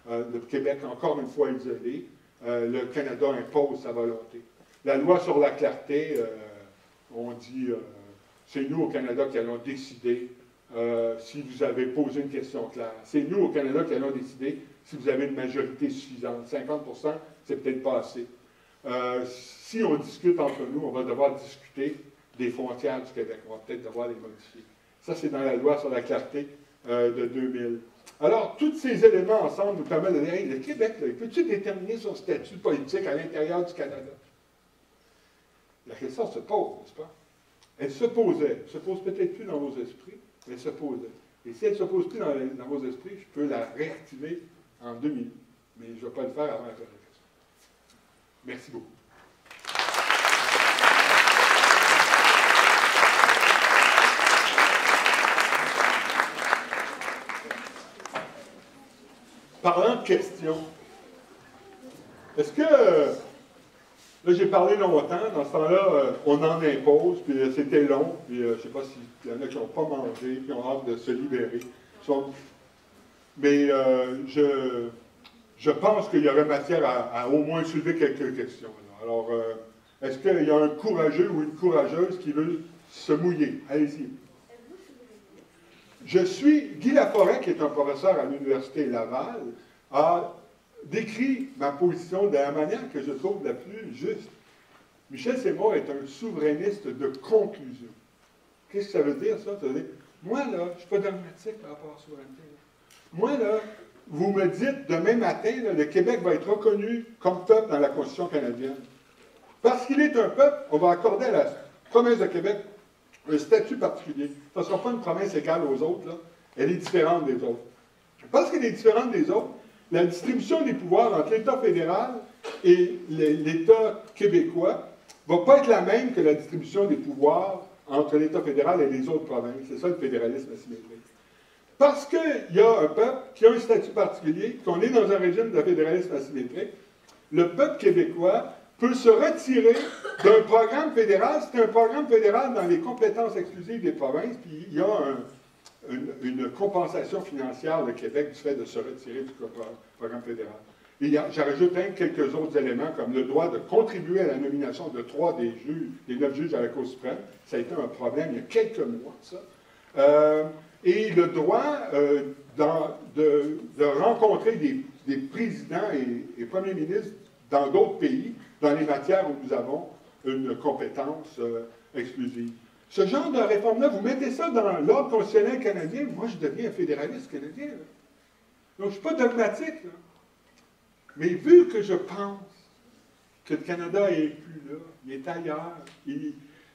va. Le Québec, encore une fois isolé. Le Canada impose sa volonté. La loi sur la clarté, on dit, c'est nous au Canada qui allons décider si vous avez posé une question claire. C'est nous au Canada qui allons décider si vous avez une majorité suffisante. 50%, c'est peut-être pas assez. Si on discute entre nous, on va devoir discuter des frontières du Québec. On va peut-être devoir les modifier. Ça, c'est dans la loi sur la clarté de 2000. Alors, tous ces éléments ensemble nous permettent de dire, hey, le Québec, peut-tu déterminer son statut politique à l'intérieur du Canada? La question se pose, n'est-ce pas? Elle se posait. Elle ne se pose peut-être plus dans vos esprits, mais elle se posait. Et si elle ne se pose plus dans vos esprits, je peux la réactiver en 2 minutes. Mais je ne vais pas le faire avant la question. Merci beaucoup. Parlant de questions, est-ce que, là j'ai parlé longtemps, dans ce temps-là, on en impose, puis c'était long, puis je ne sais pas s'il y en a qui n'ont pas mangé, puis ont hâte de se libérer. Mais je pense qu'il y aurait matière à au moins soulever quelques questions. Là. Alors, est-ce qu'il y a un courageux ou une courageuse qui veut se mouiller? Allez-y. Je suis, Guy Laforêt, qui est un professeur à l'Université Laval, a décrit ma position de la manière que je trouve la plus juste. Michel Seymour est un souverainiste de conclusion. Qu'est-ce que ça veut dire, ça? Ça veut dire, moi, là, je ne suis pas dogmatique par rapport à la souveraineté. Là. Moi, là, vous me dites, demain matin, là, le Québec va être reconnu comme peuple dans la Constitution canadienne. Parce qu'il est un peuple, on va accorder à la province de Québec un statut particulier. Ça ne sera pas une province égale aux autres, là. Elle est différente des autres. Parce qu'elle est différente des autres, la distribution des pouvoirs entre l'État fédéral et l'État québécois ne va pas être la même que la distribution des pouvoirs entre l'État fédéral et les autres provinces. C'est ça le fédéralisme asymétrique. Parce qu'il y a un peuple qui a un statut particulier, qu'on est dans un régime de fédéralisme asymétrique, le peuple québécois peut se retirer d'un programme fédéral. C'est un programme fédéral dans les compétences exclusives des provinces, puis il y a une compensation financière de Québec du fait de se retirer du programme fédéral. Et j'en rajoute quelques autres éléments, comme le droit de contribuer à la nomination de 3 des 9 juges à la Cour suprême. Ça a été un problème il y a quelques mois, ça. Et le droit de rencontrer des présidents et premiers ministres dans d'autres pays, dans les matières où nous avons une compétence exclusive. Ce genre de réforme-là, vous mettez ça dans l'ordre constitutionnel canadien, moi je deviens un fédéraliste canadien. Là. Donc je ne suis pas dogmatique. Là. Mais vu que je pense que le Canada n'est plus là, il est ailleurs,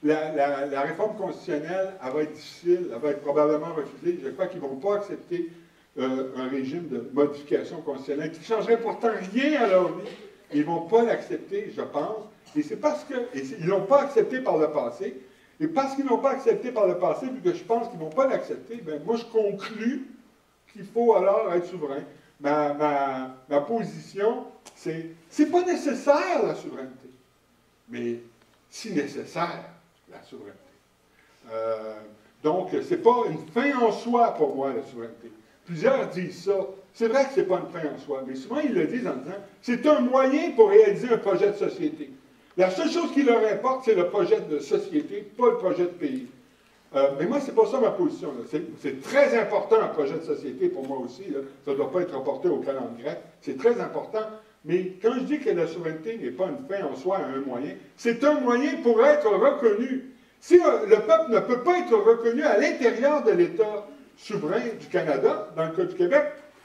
la réforme constitutionnelle, elle va être difficile, elle va être probablement refusée. Je crois qu'ils ne vont pas accepter un régime de modification constitutionnelle qui ne changerait pourtant rien à leur vie. Ils ne vont pas l'accepter, je pense. Et c'est parce qu'ils ne l'ont pas accepté par le passé. Et parce qu'ils ne l'ont pas accepté par le passé, vu que je pense qu'ils ne vont pas l'accepter, bien, moi je conclus qu'il faut alors être souverain. Ma position, c'est pas nécessaire la souveraineté, mais si nécessaire, la souveraineté. Donc, ce n'est pas une fin en soi pour moi, la souveraineté. Plusieurs disent ça. C'est vrai que ce n'est pas une fin en soi, mais souvent ils le disent en disant c'est un moyen pour réaliser un projet de société. La seule chose qui leur importe, c'est le projet de société, pas le projet de pays. Mais moi, ce n'est pas ça ma position. C'est très important un projet de société pour moi aussi. Là. Ça ne doit pas être reporté au calendrier grec. C'est très important. Mais quand je dis que la souveraineté n'est pas une fin en soi, un moyen, c'est un moyen pour être reconnu. Si le peuple ne peut pas être reconnu à l'intérieur de l'État souverain du Canada, dans le cas du Québec,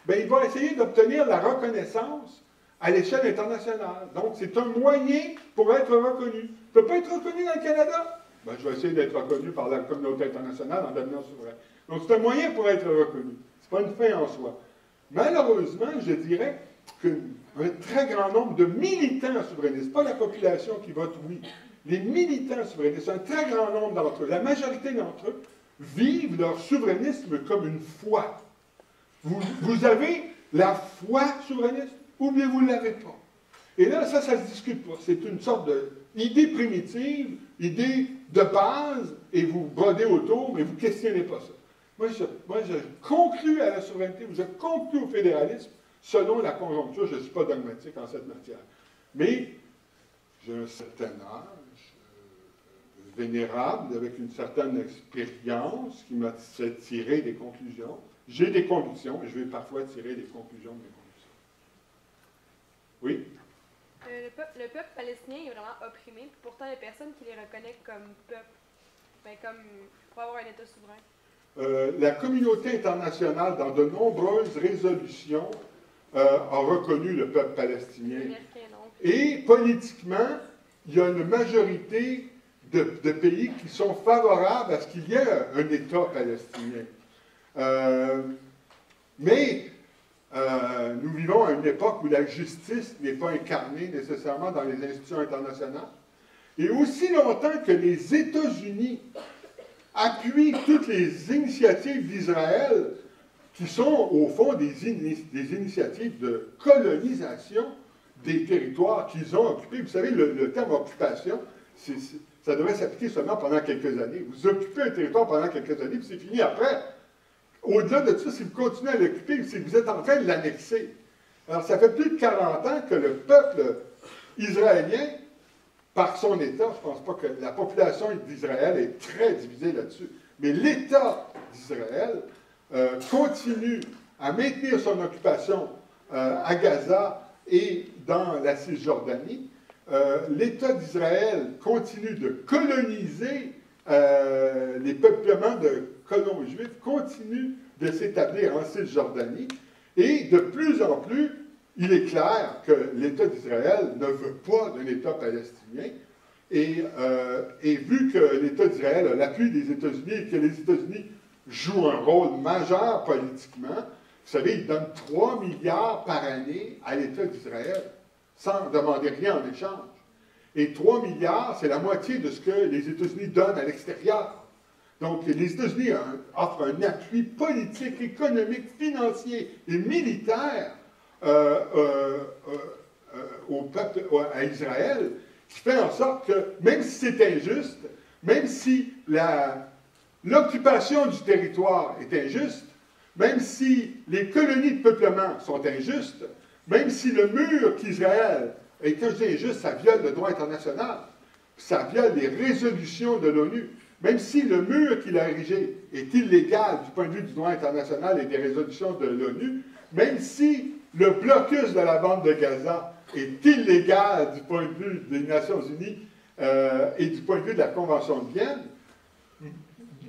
bien, il va essayer d'obtenir la reconnaissance à l'échelle internationale. Donc, c'est un moyen pour être reconnu. Tu ne peux pas être reconnu dans le Canada? Ben, je vais essayer d'être reconnu par la communauté internationale en devenant souverain. Donc, c'est un moyen pour être reconnu. Ce n'est pas une fin en soi. Malheureusement, je dirais, qu'un très grand nombre de militants souverainistes, pas la population qui vote oui, les militants souverainistes, un très grand nombre d'entre eux, la majorité d'entre eux, vivent leur souverainisme comme une foi. Vous avez la foi souverainiste ou bien vous ne l'avez pas. Et là, ça ne se discute pas. C'est une sorte d'idée primitive, idée de base, et vous brodez autour, mais vous ne questionnez pas ça. Moi, je conclus à la souveraineté, je conclus au fédéralisme, selon la conjoncture. Je ne suis pas dogmatique en cette matière. Mais j'ai un certain âge, vénérable, avec une certaine expérience qui m'a fait tirer des conclusions. J'ai des convictions, et je vais parfois tirer des conclusions de mes convictions. Oui? Le peuple palestinien est vraiment opprimé, pourtant il y a personne qui les reconnaît comme peuple, comme pour avoir un État souverain. La communauté internationale, dans de nombreuses résolutions, a reconnu le peuple palestinien. Et politiquement, il y a une majorité de pays qui sont favorables à ce qu'il y ait un État palestinien. Mais nous vivons à une époque où la justice n'est pas incarnée nécessairement dans les institutions internationales. Et aussi longtemps que les États-Unis appuient toutes les initiatives d'Israël, qui sont au fond des initiatives de colonisation des territoires qu'ils ont occupés. Vous savez, le terme occupation, ça devrait s'appliquer seulement pendant quelques années. Vous occupez un territoire pendant quelques années, puis c'est fini après. Au-delà de ça, si vous continuez à l'occuper, c'est que vous êtes en train de l'annexer. Alors, ça fait plus de 40 ans que le peuple israélien, par son État, je ne pense pas que la population d'Israël est très divisée là-dessus, mais l'État d'Israël continue à maintenir son occupation à Gaza et dans la Cisjordanie. L'État d'Israël continue de coloniser les peuplements de colons juifs, continuent de s'établir en Cisjordanie. Et de plus en plus, il est clair que l'État d'Israël ne veut pas d'un État palestinien. Et vu que l'État d'Israël a l'appui des États-Unis et que les États-Unis jouent un rôle majeur politiquement, vous savez, ils donnent 3 milliards par année à l'État d'Israël sans demander rien en échange. Et 3 milliards, c'est la moitié de ce que les États-Unis donnent à l'extérieur. Donc, les États-Unis offrent un appui politique, économique, financier et militaire au peuple, à Israël, qui fait en sorte que, même si c'est injuste, même si l'occupation du territoire est injuste, même si les colonies de peuplement sont injustes, même si le mur qu'Israël, et quand je dis injuste, ça viole le droit international, ça viole les résolutions de l'ONU, même si le mur qu'il a érigé est illégal du point de vue du droit international et des résolutions de l'ONU, même si le blocus de la bande de Gaza est illégal du point de vue des Nations Unies et du point de vue de la Convention de Vienne,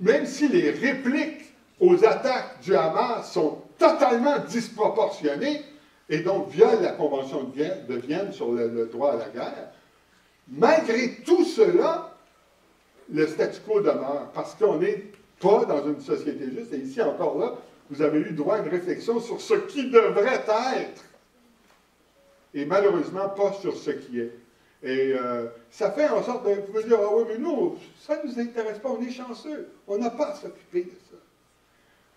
même si les répliques aux attaques du Hamas sont totalement disproportionnées et donc violent la Convention de Vienne sur le droit à la guerre, malgré tout cela, le statu quo demeure, parce qu'on n'est pas dans une société juste. Et ici, encore là, vous avez eu droit à une réflexion sur ce qui devrait être, et malheureusement pas sur ce qui est. Et ça fait en sorte, vous pouvez dire, ah oui, mais nous, ça ne nous intéresse pas, on est chanceux, on n'a pas à s'occuper de ça.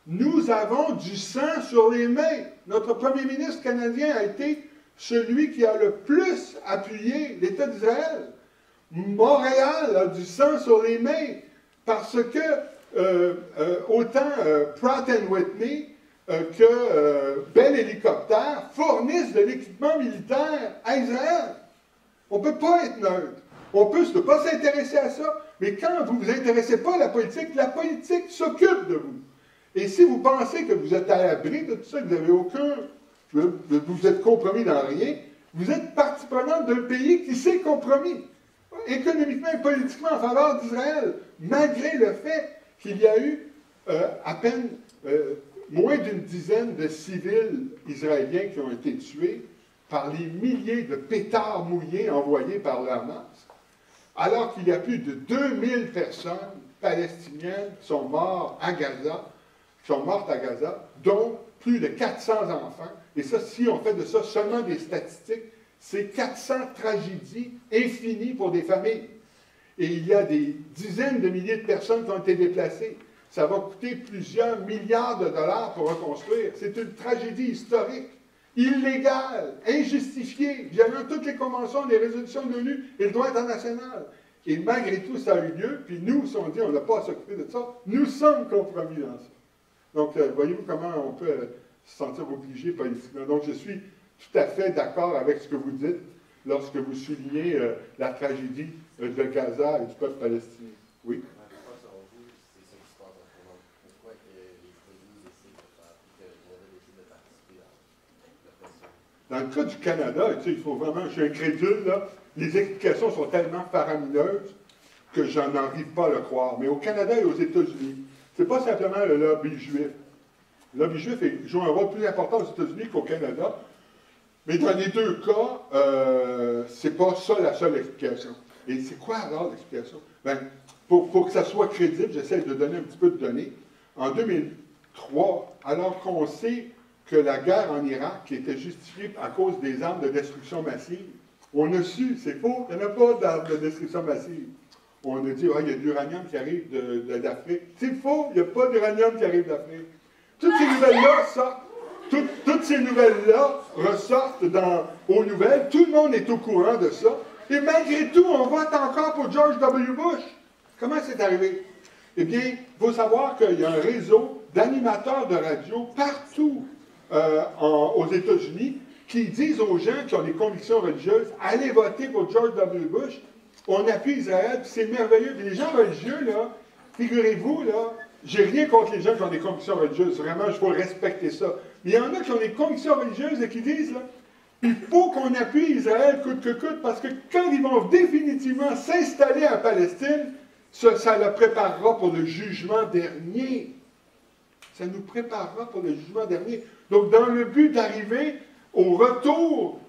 Nous avons du sang sur les mains. Notre premier ministre canadien a été celui qui a le plus appuyé l'État d'Israël. Montréal a du sang sur les mains parce que autant Pratt & Whitney que Bell Hélicoptère fournissent de l'équipement militaire à Israël. On ne peut pas être neutre. On peut ne pas s'intéresser à ça, mais quand vous ne vous intéressez pas à la politique s'occupe de vous. Et si vous pensez que vous êtes à l'abri de tout ça, que vous n'avez vous êtes compromis dans rien, vous êtes partie prenante d'un pays qui s'est compromis économiquement et politiquement en faveur d'Israël, malgré le fait qu'il y a eu à peine moins d'une dizaine de civils israéliens qui ont été tués par les milliers de pétards mouillés envoyés par le Hamas, alors qu'il y a plus de 2000 personnes palestiniennes qui sont mortes à Gaza, dont plus de 400 enfants. Et ça, si on fait de ça seulement des statistiques, c'est 400 tragédies infinies pour des familles. Et il y a des dizaines de milliers de personnes qui ont été déplacées. Ça va coûter plusieurs milliards de dollars pour reconstruire. C'est une tragédie historique, illégale, injustifiée, violant toutes les conventions, les résolutions de l'ONU et le droit international. Et malgré tout, ça a eu lieu, puis nous, si on dit on n'a pas à s'occuper de ça, nous sommes compromis dans ça. Donc, voyez-vous comment on peut se sentir obligé politiquement. Donc, je suis tout à fait d'accord avec ce que vous dites lorsque vous soulignez la tragédie de Gaza et du peuple palestinien. Oui? Pourquoi, selon vous, c'est ça qui se passe en ce moment? Pourquoi que les États-Unis essaient de faire, que l'Israël essaie de participer à la pression? Dans le cas du Canada, tu sais, il faut vraiment, je suis incrédule, là, les explications sont tellement faramineuses que j'en arrive pas à le croire. Mais au Canada et aux États-Unis, c'est pas simplement le lobby juif. Le lobby juif joue un rôle plus important aux États-Unis qu'au Canada. Mais dans les deux cas, c'est pas ça la seule explication. Et c'est quoi alors l'explication? Ben, pour que ça soit crédible, j'essaie de donner un petit peu de données. En 2003, alors qu'on sait que la guerre en Irak était justifiée à cause des armes de destruction massive, on a su, c'est faux, il n'y en a pas d'armes de destruction massive. On a dit, il y a de l'uranium qui arrive d'Afrique. C'est faux, il n'y a pas d'uranium qui arrive d'Afrique. Toutes ces nouvelles-là sortent. Toutes ces nouvelles-là ressortent aux nouvelles. Tout le monde est au courant de ça. Et malgré tout, on vote encore pour George W. Bush. Comment c'est arrivé? Eh bien, il faut savoir qu'il y a un réseau d'animateurs de radio partout aux États-Unis qui disent aux gens qui ont des convictions religieuses, allez voter pour George W. Bush. On appuie Israël, puis c'est merveilleux. Puis les gens religieux, là, figurez-vous, là, j'ai rien contre les gens qui ont des convictions religieuses. Vraiment, il faut respecter ça. Mais il y en a qui ont des convictions religieuses et qui disent, là, il faut qu'on appuie Israël coûte que coûte, parce que quand ils vont définitivement s'installer en Palestine, ça le préparera pour le jugement dernier. Ça nous préparera pour le jugement dernier. Donc, dans le but d'arriver au retour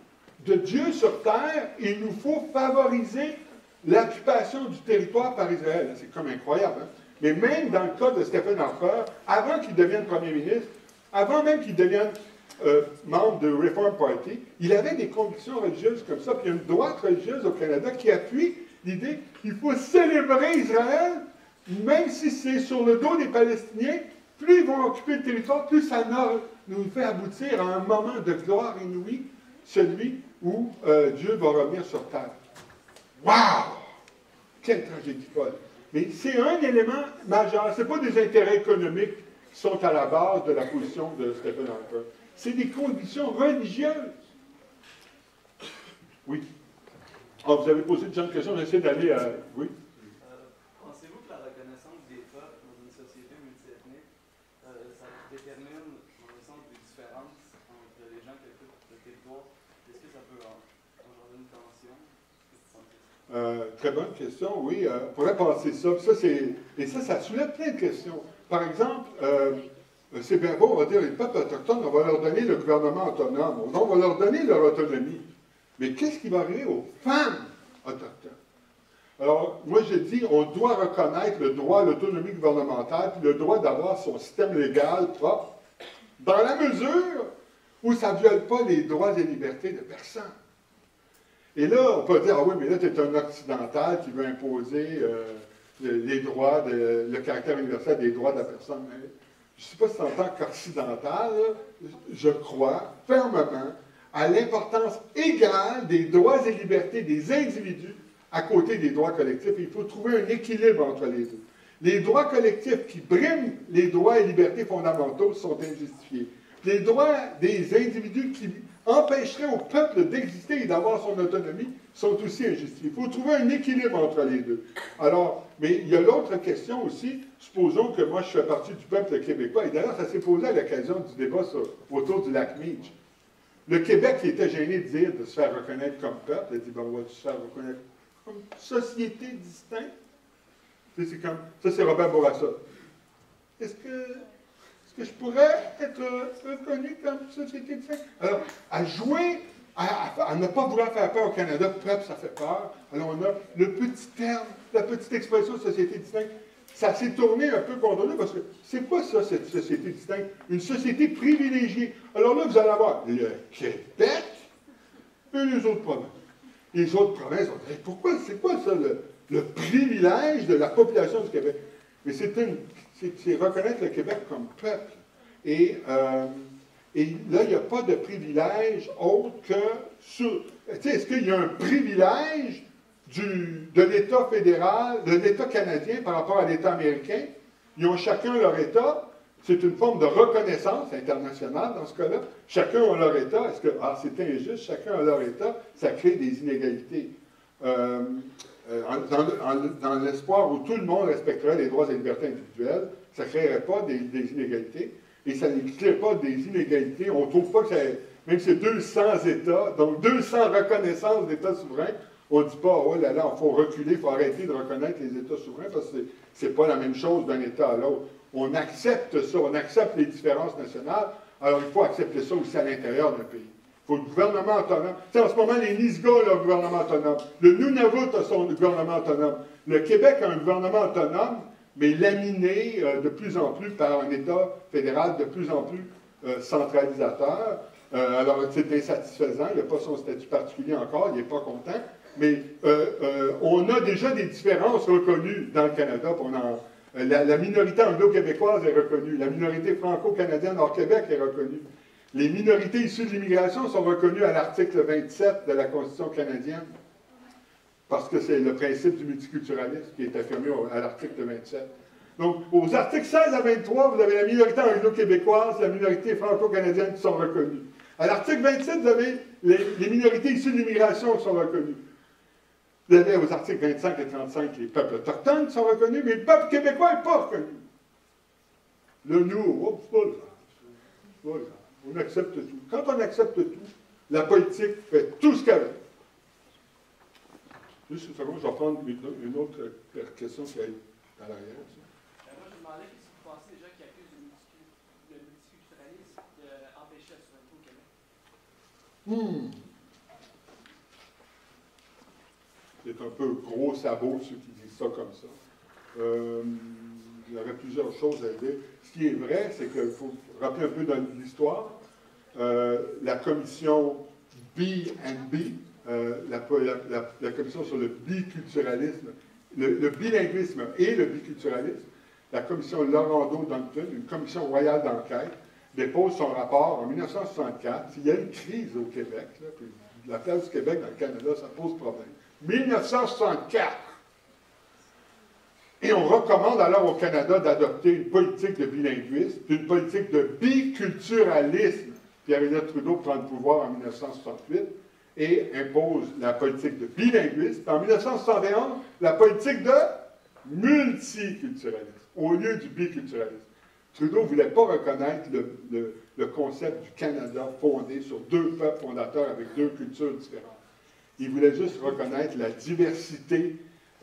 de Dieu sur terre, il nous faut favoriser l'occupation du territoire par Israël. C'est comme incroyable, hein? Mais même dans le cas de Stephen Harper, avant qu'il devienne premier ministre, avant même qu'il devienne membre de Reform Party, il avait des convictions religieuses comme ça. Puis il y a une droite religieuse au Canada qui appuie l'idée qu'il faut célébrer Israël, même si c'est sur le dos des Palestiniens. Plus ils vont occuper le territoire, plus ça nous fait aboutir à un moment de gloire inouïe, celui où Dieu va revenir sur terre. Waouh! Quelle tragédie folle! Mais c'est un élément majeur. Ce n'est pas des intérêts économiques qui sont à la base de la position de Stephen Harper. C'est des convictions religieuses. Oui. Oh, vous avez posé une question, j'essaie d'aller à... Oui? Pensez-vous que la reconnaissance des peuples dans une société multiethnique, ça détermine, dans le sens, des différences entre les gens qui occupent le territoire? Est-ce que ça peut engendrer une tension? Très bonne question, oui. On pourrait penser ça. Et ça soulève plein de questions. Par exemple, c'est bien beau, on va dire, les peuples autochtones, on va leur donner le gouvernement autonome, on va leur donner leur autonomie. Mais qu'est-ce qui va arriver aux femmes autochtones? Alors, moi je dis, on doit reconnaître le droit à l'autonomie gouvernementale, puis le droit d'avoir son système légal propre, dans la mesure où ça ne viole pas les droits et libertés de personne. Et là, on peut dire, ah oui, mais là, tu es un occidental qui veut imposer les droits, le caractère universel des droits de la personne. Mais je ne sais pas si en tant qu'occidental, je crois fermement à l'importance égale des droits et libertés des individus à côté des droits collectifs. Il faut trouver un équilibre entre les deux. Les droits collectifs qui briment les droits et libertés fondamentaux sont injustifiés. Les droits des individus qui empêcheraient au peuple d'exister et d'avoir son autonomie sont aussi injustifiés. Il faut trouver un équilibre entre les deux. Alors, mais il y a l'autre question aussi. Supposons que moi, je fais partie du peuple québécois. Et d'ailleurs, ça s'est posé à l'occasion du débat autour du lac Meach. Le Québec, qui était gêné de dire de se faire reconnaître comme peuple, il a dit, ben, on va se faire reconnaître comme société distincte. C'est comme, ça, c'est Robert Bourassa. Est-ce que je pourrais être reconnu comme société distincte? Alors, à jouer, à ne pas vouloir faire peur au Canada, peuple, ça fait peur. Alors, on a le petit terme, la petite expression société distincte. ça s'est tourné un peu contre nous parce que c'est quoi ça, cette société distincte? Une société privilégiée. Alors là, vous allez avoir le Québec et les autres provinces. Les autres provinces vont dire, pourquoi, c'est quoi ça, le privilège de la population du Québec? Mais c'est reconnaître le Québec comme peuple. Et là, il n'y a pas de privilège autre que sur... Tu sais, est-ce qu'il y a un privilège de l'État fédéral, de l'État canadien par rapport à l'État américain? Ils ont chacun leur État. C'est une forme de reconnaissance internationale dans ce cas-là. Chacun a leur État. Est-ce que c'est injuste? Chacun a leur État. Ça crée des inégalités. Dans l'espoir où tout le monde respecterait les droits et libertés individuelles, ça ne créerait pas des inégalités. Et ça ne crée pas des inégalités. On ne trouve pas que même si c'est 200 États, donc 200 reconnaissances d'États souverains, on ne dit pas, oh là là, il faut reculer, il faut arrêter de reconnaître les États souverains parce que ce n'est pas la même chose d'un État à l'autre. On accepte ça, on accepte les différences nationales, alors il faut accepter ça aussi à l'intérieur d'un pays. Il faut le gouvernement autonome. Tu sais, en ce moment, les Nisga'a ont leur gouvernement autonome. Le Nunavut a son gouvernement autonome. Le Québec a un gouvernement autonome, mais laminé de plus en plus par un État fédéral de plus en plus centralisateur. Alors, c'est insatisfaisant. Il n'a pas son statut particulier encore. Il n'est pas content. Mais on a déjà des différences reconnues dans le Canada. La minorité anglo-québécoise est reconnue. La minorité franco-canadienne hors Québec est reconnue. Les minorités issues de l'immigration sont reconnues à l'article 27 de la Constitution canadienne. Parce que c'est le principe du multiculturalisme qui est affirmé à l'article 27. Donc, aux articles 16 à 23, vous avez la minorité anglo-québécoise, la minorité franco-canadienne qui sont reconnues. À l'article 27, vous avez les minorités issues de l'immigration qui sont reconnues. Vous avez aux articles 25 et 35 les peuples autochtones qui sont reconnus, mais le peuple québécois n'est pas reconnu. Là, nous, c'est pas grave. On accepte tout. Quand on accepte tout, la politique fait tout ce qu'elle veut. Juste une seconde, je vais prendre une autre question qui est à l'arrière. Moi, je me demandais qu'est-ce que vous pensez des gens qui accusent le multiculturalisme d'empêcher la souveraineté au Québec? C'est un peu gros sabot, ceux qui disent ça comme ça. Il y aurait plusieurs choses à dire. Ce qui est vrai, c'est qu'il faut rappeler un peu dans l'histoire. La commission B&B, la commission sur le biculturalisme, le bilinguisme et le biculturalisme, la commission Laurando-Duncan, une commission royale d'enquête, dépose son rapport en 1964. Il y a une crise au Québec, là, puis la place du Québec dans le Canada, ça pose problème. 1964. Et on recommande alors au Canada d'adopter une politique de bilinguisme, une politique de biculturalisme. Pierre-Éliott Trudeau prend le pouvoir en 1968 et impose la politique de bilinguisme. En 1971, la politique de multiculturalisme, au lieu du biculturalisme. Trudeau ne voulait pas reconnaître le concept du Canada fondé sur deux peuples fondateurs avec deux cultures différentes. Il voulait juste reconnaître la diversité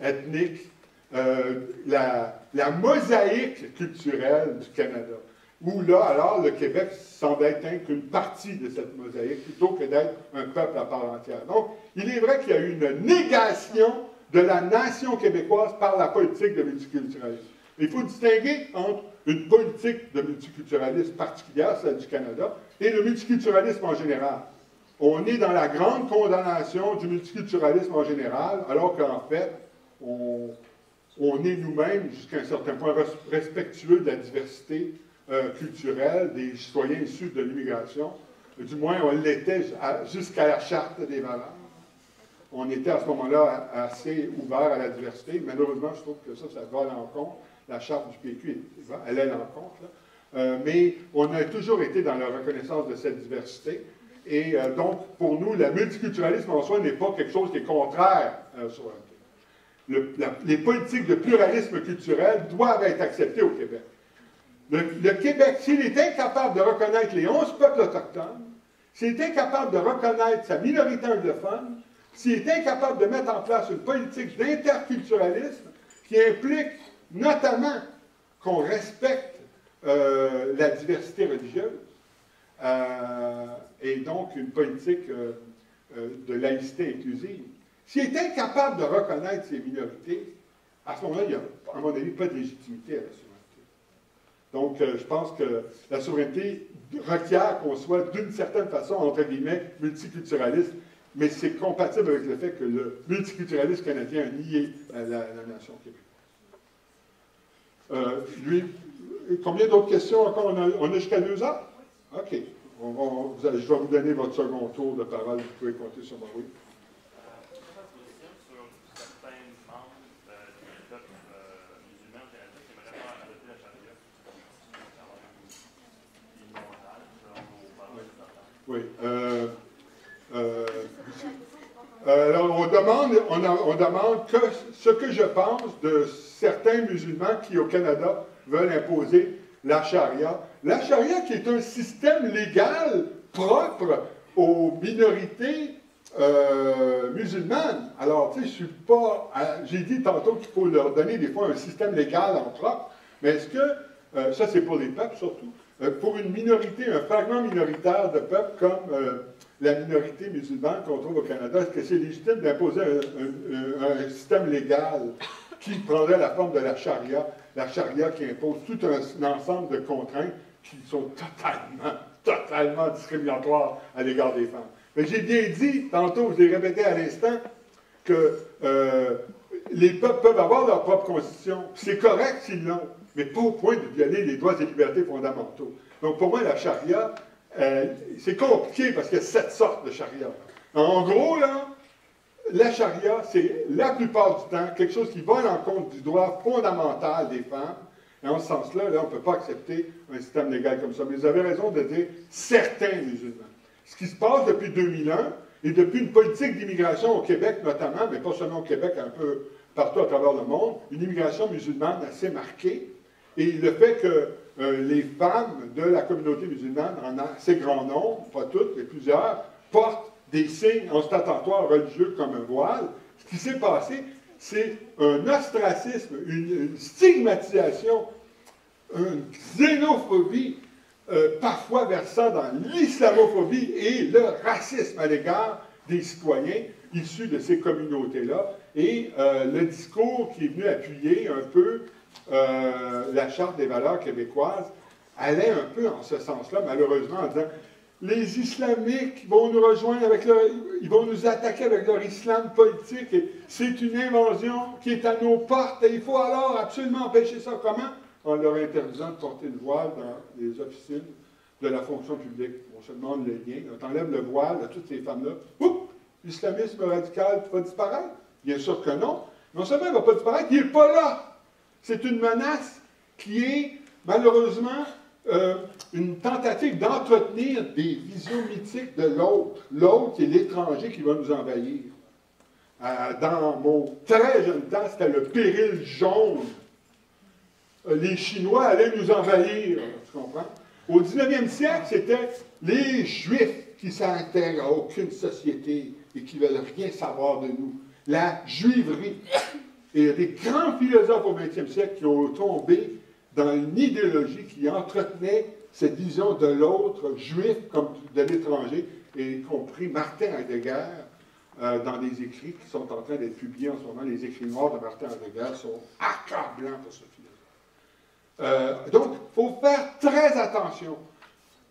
ethnique, la mosaïque culturelle du Canada. Où là, alors, le Québec semble être qu'une partie de cette mosaïque, plutôt que d'être un peuple à part entière. Donc, il est vrai qu'il y a eu une négation de la nation québécoise par la politique de multiculturalisme. Il faut distinguer entre une politique de multiculturalisme particulière, celle du Canada, et le multiculturalisme en général. On est dans la grande condamnation du multiculturalisme en général, alors qu'en fait, on est nous-mêmes, jusqu'à un certain point, respectueux de la diversité culturelle des citoyens issus de l'immigration. Du moins, on l'était jusqu'à la Charte des valeurs. On était à ce moment-là assez ouvert à la diversité. Malheureusement, je trouve que ça va à l'encontre. La Charte du PQ, elle est à l'encontre. Mais on a toujours été dans la reconnaissance de cette diversité. Et donc, pour nous, le multiculturalisme en soi n'est pas quelque chose qui est contraire à la souveraineté. Les politiques de pluralisme culturel doivent être acceptées au Québec. Le Québec, s'il est incapable de reconnaître les 11 peuples autochtones, s'il est incapable de reconnaître sa minorité anglophone, s'il est incapable de mettre en place une politique d'interculturalisme qui implique notamment qu'on respecte la diversité religieuse, et donc une politique de laïcité inclusive. S'il est incapable de reconnaître ces minorités, à ce moment-là, il n'y a, à mon avis, pas de légitimité à la souveraineté. Donc, je pense que la souveraineté requiert qu'on soit, d'une certaine façon, entre guillemets, multiculturaliste, mais c'est compatible avec le fait que le multiculturalisme canadien a nié la nation québécoise. Combien d'autres questions encore? On a jusqu'à 2 heures? OK. Je vais vous donner votre second tour de parole. Vous pouvez compter sur moi. Oui. Oui. Alors, on demande que ce que je pense de certains musulmans qui, au Canada, veulent imposer la charia. La charia qui est un système légal propre aux minorités musulmanes. Alors, tu sais, je suis pas... J'ai dit tantôt qu'il faut leur donner des fois un système légal en propre, mais est-ce que... ça, c'est pour les peuples surtout. Pour une minorité, un fragment minoritaire de peuple comme la minorité musulmane qu'on trouve au Canada, est-ce que c'est légitime d'imposer un système légal qui prendrait la forme de la charia qui impose tout un ensemble de contraintes qui sont totalement discriminatoires à l'égard des femmes. Mais j'ai bien dit, tantôt, je l'ai répété à l'instant, que les peuples peuvent avoir leur propre constitution. C'est correct s'ils l'ont, mais pas au point de violer les droits et libertés fondamentaux. Donc, pour moi, la charia, c'est compliqué parce qu'il y a 7 sortes de charia. En gros, là, la charia, c'est la plupart du temps quelque chose qui va à l'encontre du droit fondamental des femmes. Et en ce sens-là, là, on ne peut pas accepter un système légal comme ça. Mais vous avez raison de dire certains musulmans. Ce qui se passe depuis 2001 et depuis une politique d'immigration au Québec notamment, mais pas seulement au Québec, un peu partout à travers le monde, une immigration musulmane assez marquée. Et le fait que les femmes de la communauté musulmane, en assez grand nombre, pas toutes, mais plusieurs, portent des signes ostentatoires religieux comme un voile. Ce qui s'est passé, c'est un ostracisme, une stigmatisation, une xénophobie, parfois versant dans l'islamophobie et le racisme à l'égard des citoyens issus de ces communautés-là. Et le discours qui est venu appuyer un peu la Charte des valeurs québécoises allait un peu en ce sens-là, malheureusement, en disant les islamiques vont nous rejoindre ils vont nous attaquer avec leur islam politique et c'est une invasion qui est à nos portes et il faut alors absolument empêcher ça. Comment? En leur interdisant de porter le voile dans les officines de la fonction publique. On se demande le lien. On enlève le voile à toutes ces femmes-là. Oups! L'islamisme radical va disparaître? Bien sûr que non. Non seulement il ne va pas disparaître, il n'est pas là. C'est une menace qui est malheureusement une tentative d'entretenir des visions mythiques de l'autre. L'autre qui est l'étranger qui va nous envahir. Dans mon très jeune temps, c'était le péril jaune. Les Chinois allaient nous envahir, tu comprends? Au 19e siècle, c'était les Juifs qui s'intègrent à aucune société et qui ne veulent rien savoir de nous. La juiverie. Et il y a des grands philosophes au 20e siècle qui ont tombé dans une idéologie qui entretenait cette vision de l'autre, juif comme de l'étranger, et y compris Martin Heidegger, dans des écrits qui sont en train d'être publiés en ce moment. Les écrits noirs de Martin Heidegger sont accablants pour ce philosophe. Donc, il faut faire très attention.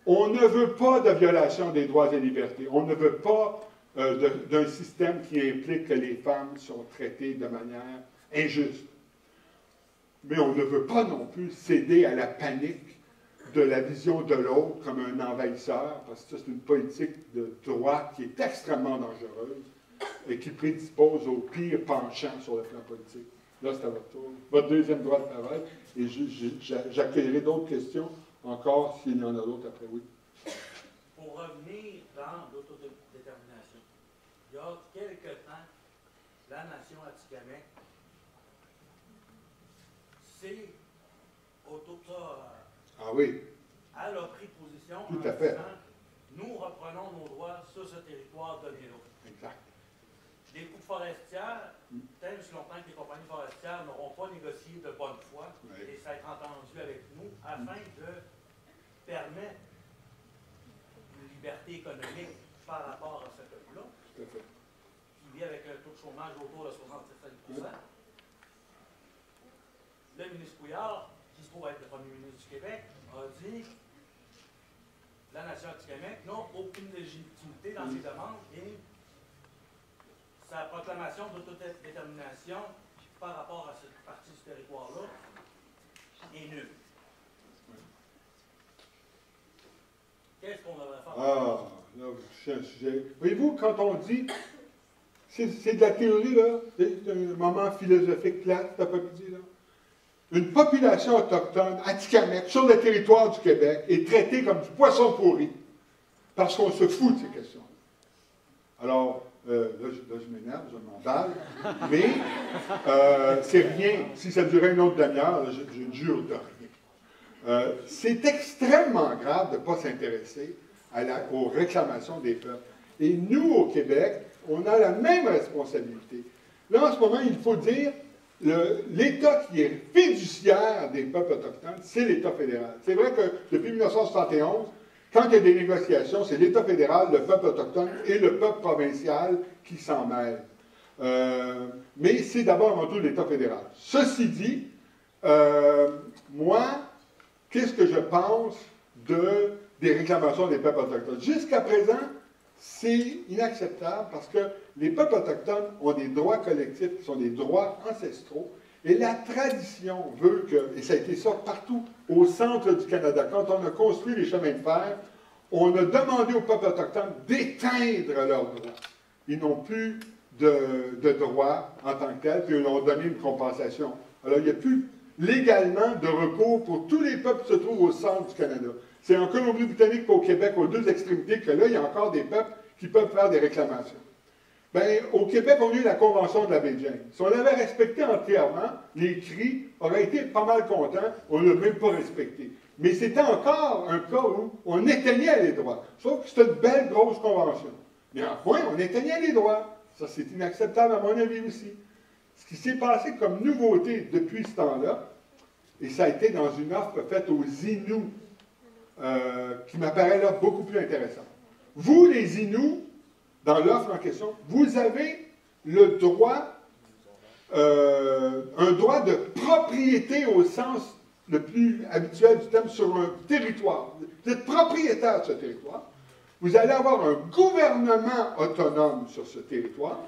On ne veut pas de violation des droits et libertés. On ne veut pas d'un système qui implique que les femmes sont traitées de manière injuste. Mais on ne veut pas non plus céder à la panique de la vision de l'autre comme un envahisseur, parce que c'est une politique de droite qui est extrêmement dangereuse et qui prédispose au pire penchant sur le plan politique. Là, c'est à votre tour. Votre deuxième droit de travail. Et j'accueillerai d'autres questions encore s'il y en a d'autres après. Oui. Pour revenir dans l'autodétermination, il y a quelque temps, la nation Atikamekw s'est Ah oui. elle a pris position tout en à fait. disant nous reprenons nos droits sur ce territoire donné-là. Exact. Les coupes forestières, tant aussi longtemps que les compagnies forestières n'auront pas négocié de bonne foi et s'être entendu avec nous afin de permettre une liberté économique par rapport à ce peuple-là, qui vit avec un taux de chômage autour de 67%. ministre Couillard, qui se trouve être le premier ministre du Québec, a dit la nation Atikamekw n'a aucune légitimité dans ses demandes et sa proclamation d'autodétermination par rapport à cette partie du territoire-là est nulle. Qu'est-ce qu'on devrait faire? Ah, là, c'est un sujet. Voyez-vous, quand on dit, c'est de la théorie, là, c'est un moment philosophique plat, cet après-midi, là. Une population autochtone, Atikamekw, sur le territoire du Québec, est traitée comme du poisson pourri, parce qu'on se fout de ces questions-là. Alors, là, je m'énerve, je m'emballe, mais c'est rien. Si ça durait une autre demi-heure, je ne jure de rien. C'est extrêmement grave de ne pas s'intéresser aux réclamations des peuples. Et nous, au Québec, on a la même responsabilité. Là, en ce moment, il faut dire, l'État qui est fiduciaire des peuples autochtones, c'est l'État fédéral. C'est vrai que depuis 1971, quand il y a des négociations, c'est l'État fédéral, le peuple autochtone et le peuple provincial qui s'en mêlent. Mais c'est d'abord avant tout l'État fédéral. Ceci dit, moi, qu'est-ce que je pense des réclamations des peuples autochtones? Jusqu'à présent, c'est inacceptable parce que les peuples autochtones ont des droits collectifs qui sont des droits ancestraux. Et la tradition veut que, et ça a été ça partout au centre du Canada, quand on a construit les chemins de fer, on a demandé aux peuples autochtones d'éteindre leurs droits. Ils n'ont plus de droits en tant que tels, puis ils leur ont donné une compensation. Alors, il n'y a plus légalement de recours pour tous les peuples qui se trouvent au centre du Canada. C'est en Colombie-Britannique et au Québec, aux deux extrémités, que là, il y a encore des peuples qui peuvent faire des réclamations. Bien, au Québec, on a eu la Convention de la baie James. Si on l'avait respecté entièrement, les cris auraient été pas mal contents, on ne l'a même pas respecté. Mais c'était encore un cas où on éteignait les droits. Sauf que c'était une belle grosse convention. Mais enfin, on éteignait les droits. Ça, c'est inacceptable à mon avis aussi. Ce qui s'est passé comme nouveauté depuis ce temps-là, et ça a été dans une offre faite aux Inuits, qui m'apparaît là beaucoup plus intéressante. Vous, les Inuits, dans l'offre en question, vous avez le droit, un droit de propriété au sens le plus habituel du terme sur un territoire. Vous êtes propriétaire de ce territoire. Vous allez avoir un gouvernement autonome sur ce territoire.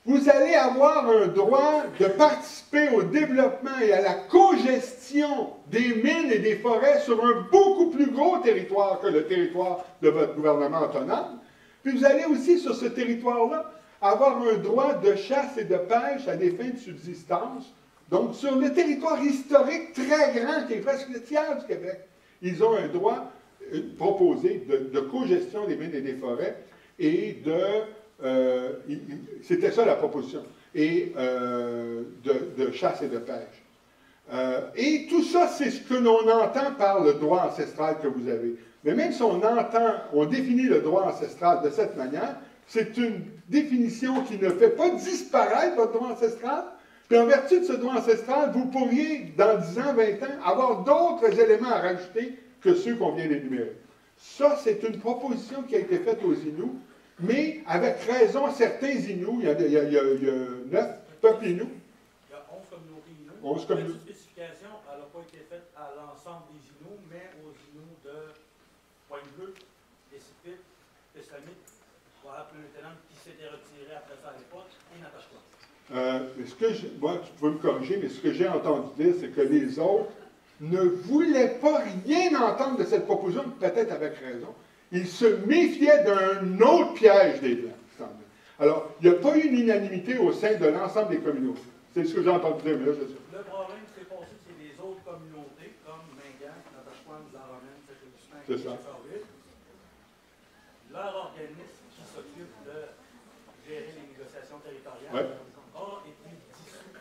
Vous allez avoir un droit de participer au développement et à la cogestion des mines et des forêts sur un beaucoup plus gros territoire que le territoire de votre gouvernement autonome. Puis vous allez aussi, sur ce territoire-là, avoir un droit de chasse et de pêche à des fins de subsistance. Donc, sur le territoire historique très grand, qui est presque le tiers du Québec, ils ont un droit proposé de cogestion des mines et des forêts et c'était ça la proposition, et de chasse et de pêche. Et tout ça, c'est ce que l'on entend par le droit ancestral que vous avez. Mais même si on définit le droit ancestral de cette manière, c'est une définition qui ne fait pas disparaître votre droit ancestral. Puis en vertu de ce droit ancestral, vous pourriez, dans 10 ans, 20 ans, avoir d'autres éléments à rajouter que ceux qu'on vient d'énumérer. Ça, c'est une proposition qui a été faite aux Inuits, mais avec raison, certains Inuits, il y a 9 peuples Inuits. Il y a 11 communautés Inuits. 11 communautés. Cette spécification, elle n'a pas été faite à l'ensemble des Inuits, mais aux Inuits de Pointe-Bleue, Décipit, Pessamit, voilà, Pleutenant, qui s'était retiré après ça à l'époque, et Natashquan. Moi, tu peux me corriger, mais ce que j'ai entendu dire, c'est que les autres ne voulaient pas rien entendre de cette proposition, peut-être avec raison. Ils se méfiaient d'un autre piège des Blancs. Alors, il n'y a pas eu une unanimité au sein de l'ensemble des communautés. C'est ce que j'ai entendu dire, mais là, c'est ça. Le problème qui s'est passé, c'est les autres communautés, comme Mingan, Natashquan, Laromen, Saint-Augustin, et Chesterville. Leur organisme qui s'occupe de gérer les négociations territoriales a été dissous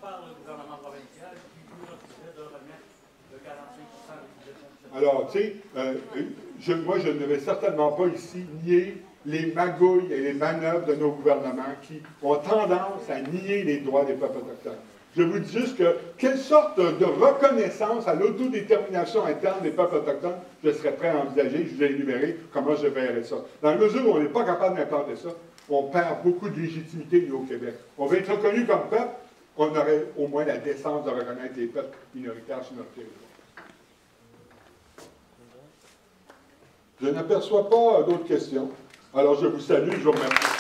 par le gouvernement provincial qui lui refusait de remettre le 45% des budgets fonctionnels. Alors, tu sais, moi, je ne vais certainement pas ici nier les magouilles et les manœuvres de nos gouvernements qui ont tendance à nier les droits des peuples autochtones. Je vous dis juste que quelle sorte de reconnaissance à l'autodétermination interne des peuples autochtones je serais prêt à envisager, je vous ai énuméré comment je verrais ça. Dans la mesure où on n'est pas capable d'implanter ça, on perd beaucoup de légitimité, nous, au Québec. On veut être reconnu comme peuple, on aurait au moins la décence de reconnaître les peuples minoritaires sur notre territoire. Je n'aperçois pas d'autres questions. Alors, je vous salue, je vous remercie.